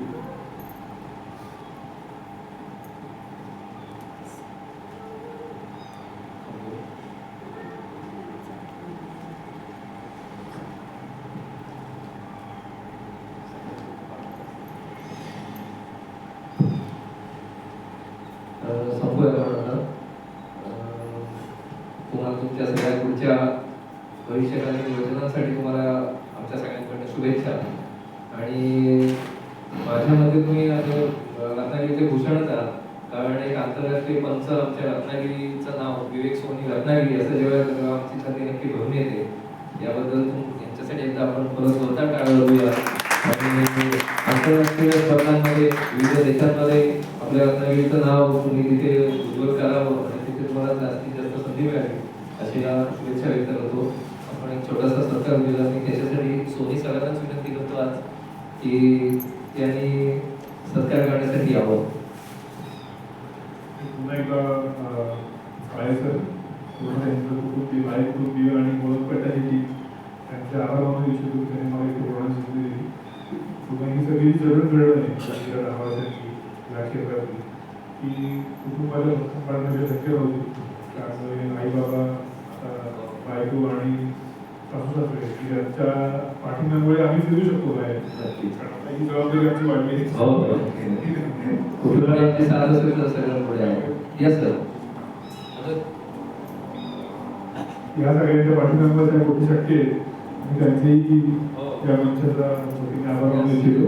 तुम्हाला तुमच्या सगळ्या पुढच्या भविष्यकालीन योजनांसाठी तुम्हाला आमच्या सगळ्यांकडून शुभेच्छा. आणि माझ्या मते तुम्ही आता रत्नागिरीचे भूषणच आहात, कारण एक आंतरराष्ट्रीय पंच आमच्या रत्नागिरीचं नाव विवेक सोनी रत्नागिरी असं जेव्हा आमची संधी नक्की भरून येते, याबद्दल यांच्यासाठी एकदा आपण परत जोरदार टाळ्या वाजवूया. आणि आंतरराष्ट्रीय स्पर्धांमध्ये विविध देशांमध्ये आपल्या रत्नागिरीचं नाव तुम्ही तिथे उज्ज्वल करावं आणि तिथे तुम्हाला जास्तीत जास्त संधी मिळावी अशी या शुभेच्छा व्यक्त करतो. आपण एक छोटासा सत्कार दिला आणि त्याच्यासाठी सोनी सरांनाच विनंती करतो आज की त्यांनी सत्कार करण्यासाठी यावं. पुन्हा एकदा काळे सर पूर्ण त्यांचं कुटुंबीय आई कुटुंबीय आणि गोलकपेटाची टीम त्यांचे आभार मानू इच्छितो. त्यांनी मला इथे बोलण्याची संधी दिली. पुन्हा ही सगळी जरूर मिळवलं आहे या आवाजाची या क्षेत्रातली की कुटुंबाला सांभाळण्याची शक्य होती. त्यामुळे आई बाबा बायको आणि सासू सासरे यांच्या पाठिंब्यामुळे आम्ही फिरू शकतो बाहेर. ही जबाबदारी आमची वाढली. कुटुंबाची साथ असेल तर सगळं पुढे आहे. Yes sir. या सगळ्यांच्या पाठिंब्यामुळे त्या गोष्टी शक्य आहेत आणि त्यांचेही या मंचाचा वतीने आभार मानू इच्छितो.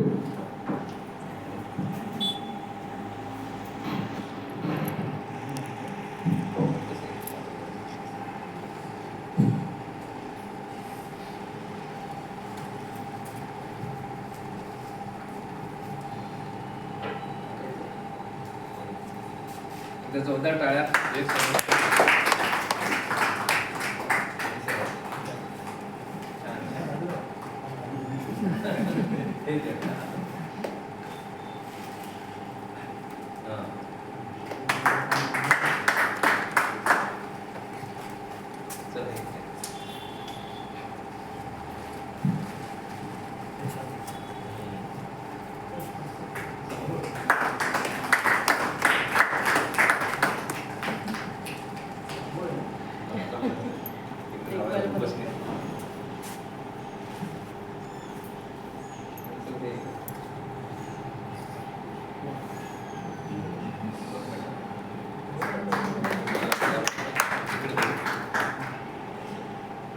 जोरदार टाळ्या.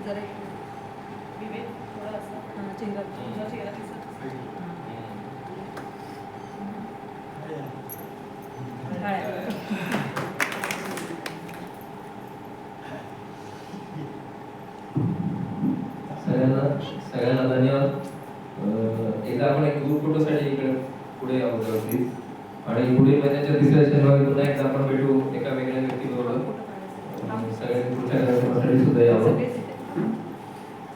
जरा विवेक थोडा असं चेहरा तुझा चेहरा दिसत सगळ्यांना धन्यवाद. एकदा आपण एक ग्रुप फोटोसाठी इकडे पुढे यावं प्लीज. आणि पुढील महिन्याच्या तिसऱ्या शनिवारी पुन्हा एकदा आपण भेटू एका वेगळ्या व्यक्तीबरोबर. सगळ्यांनी पुढच्या कार्यक्रमासाठी सुद्धा यावं.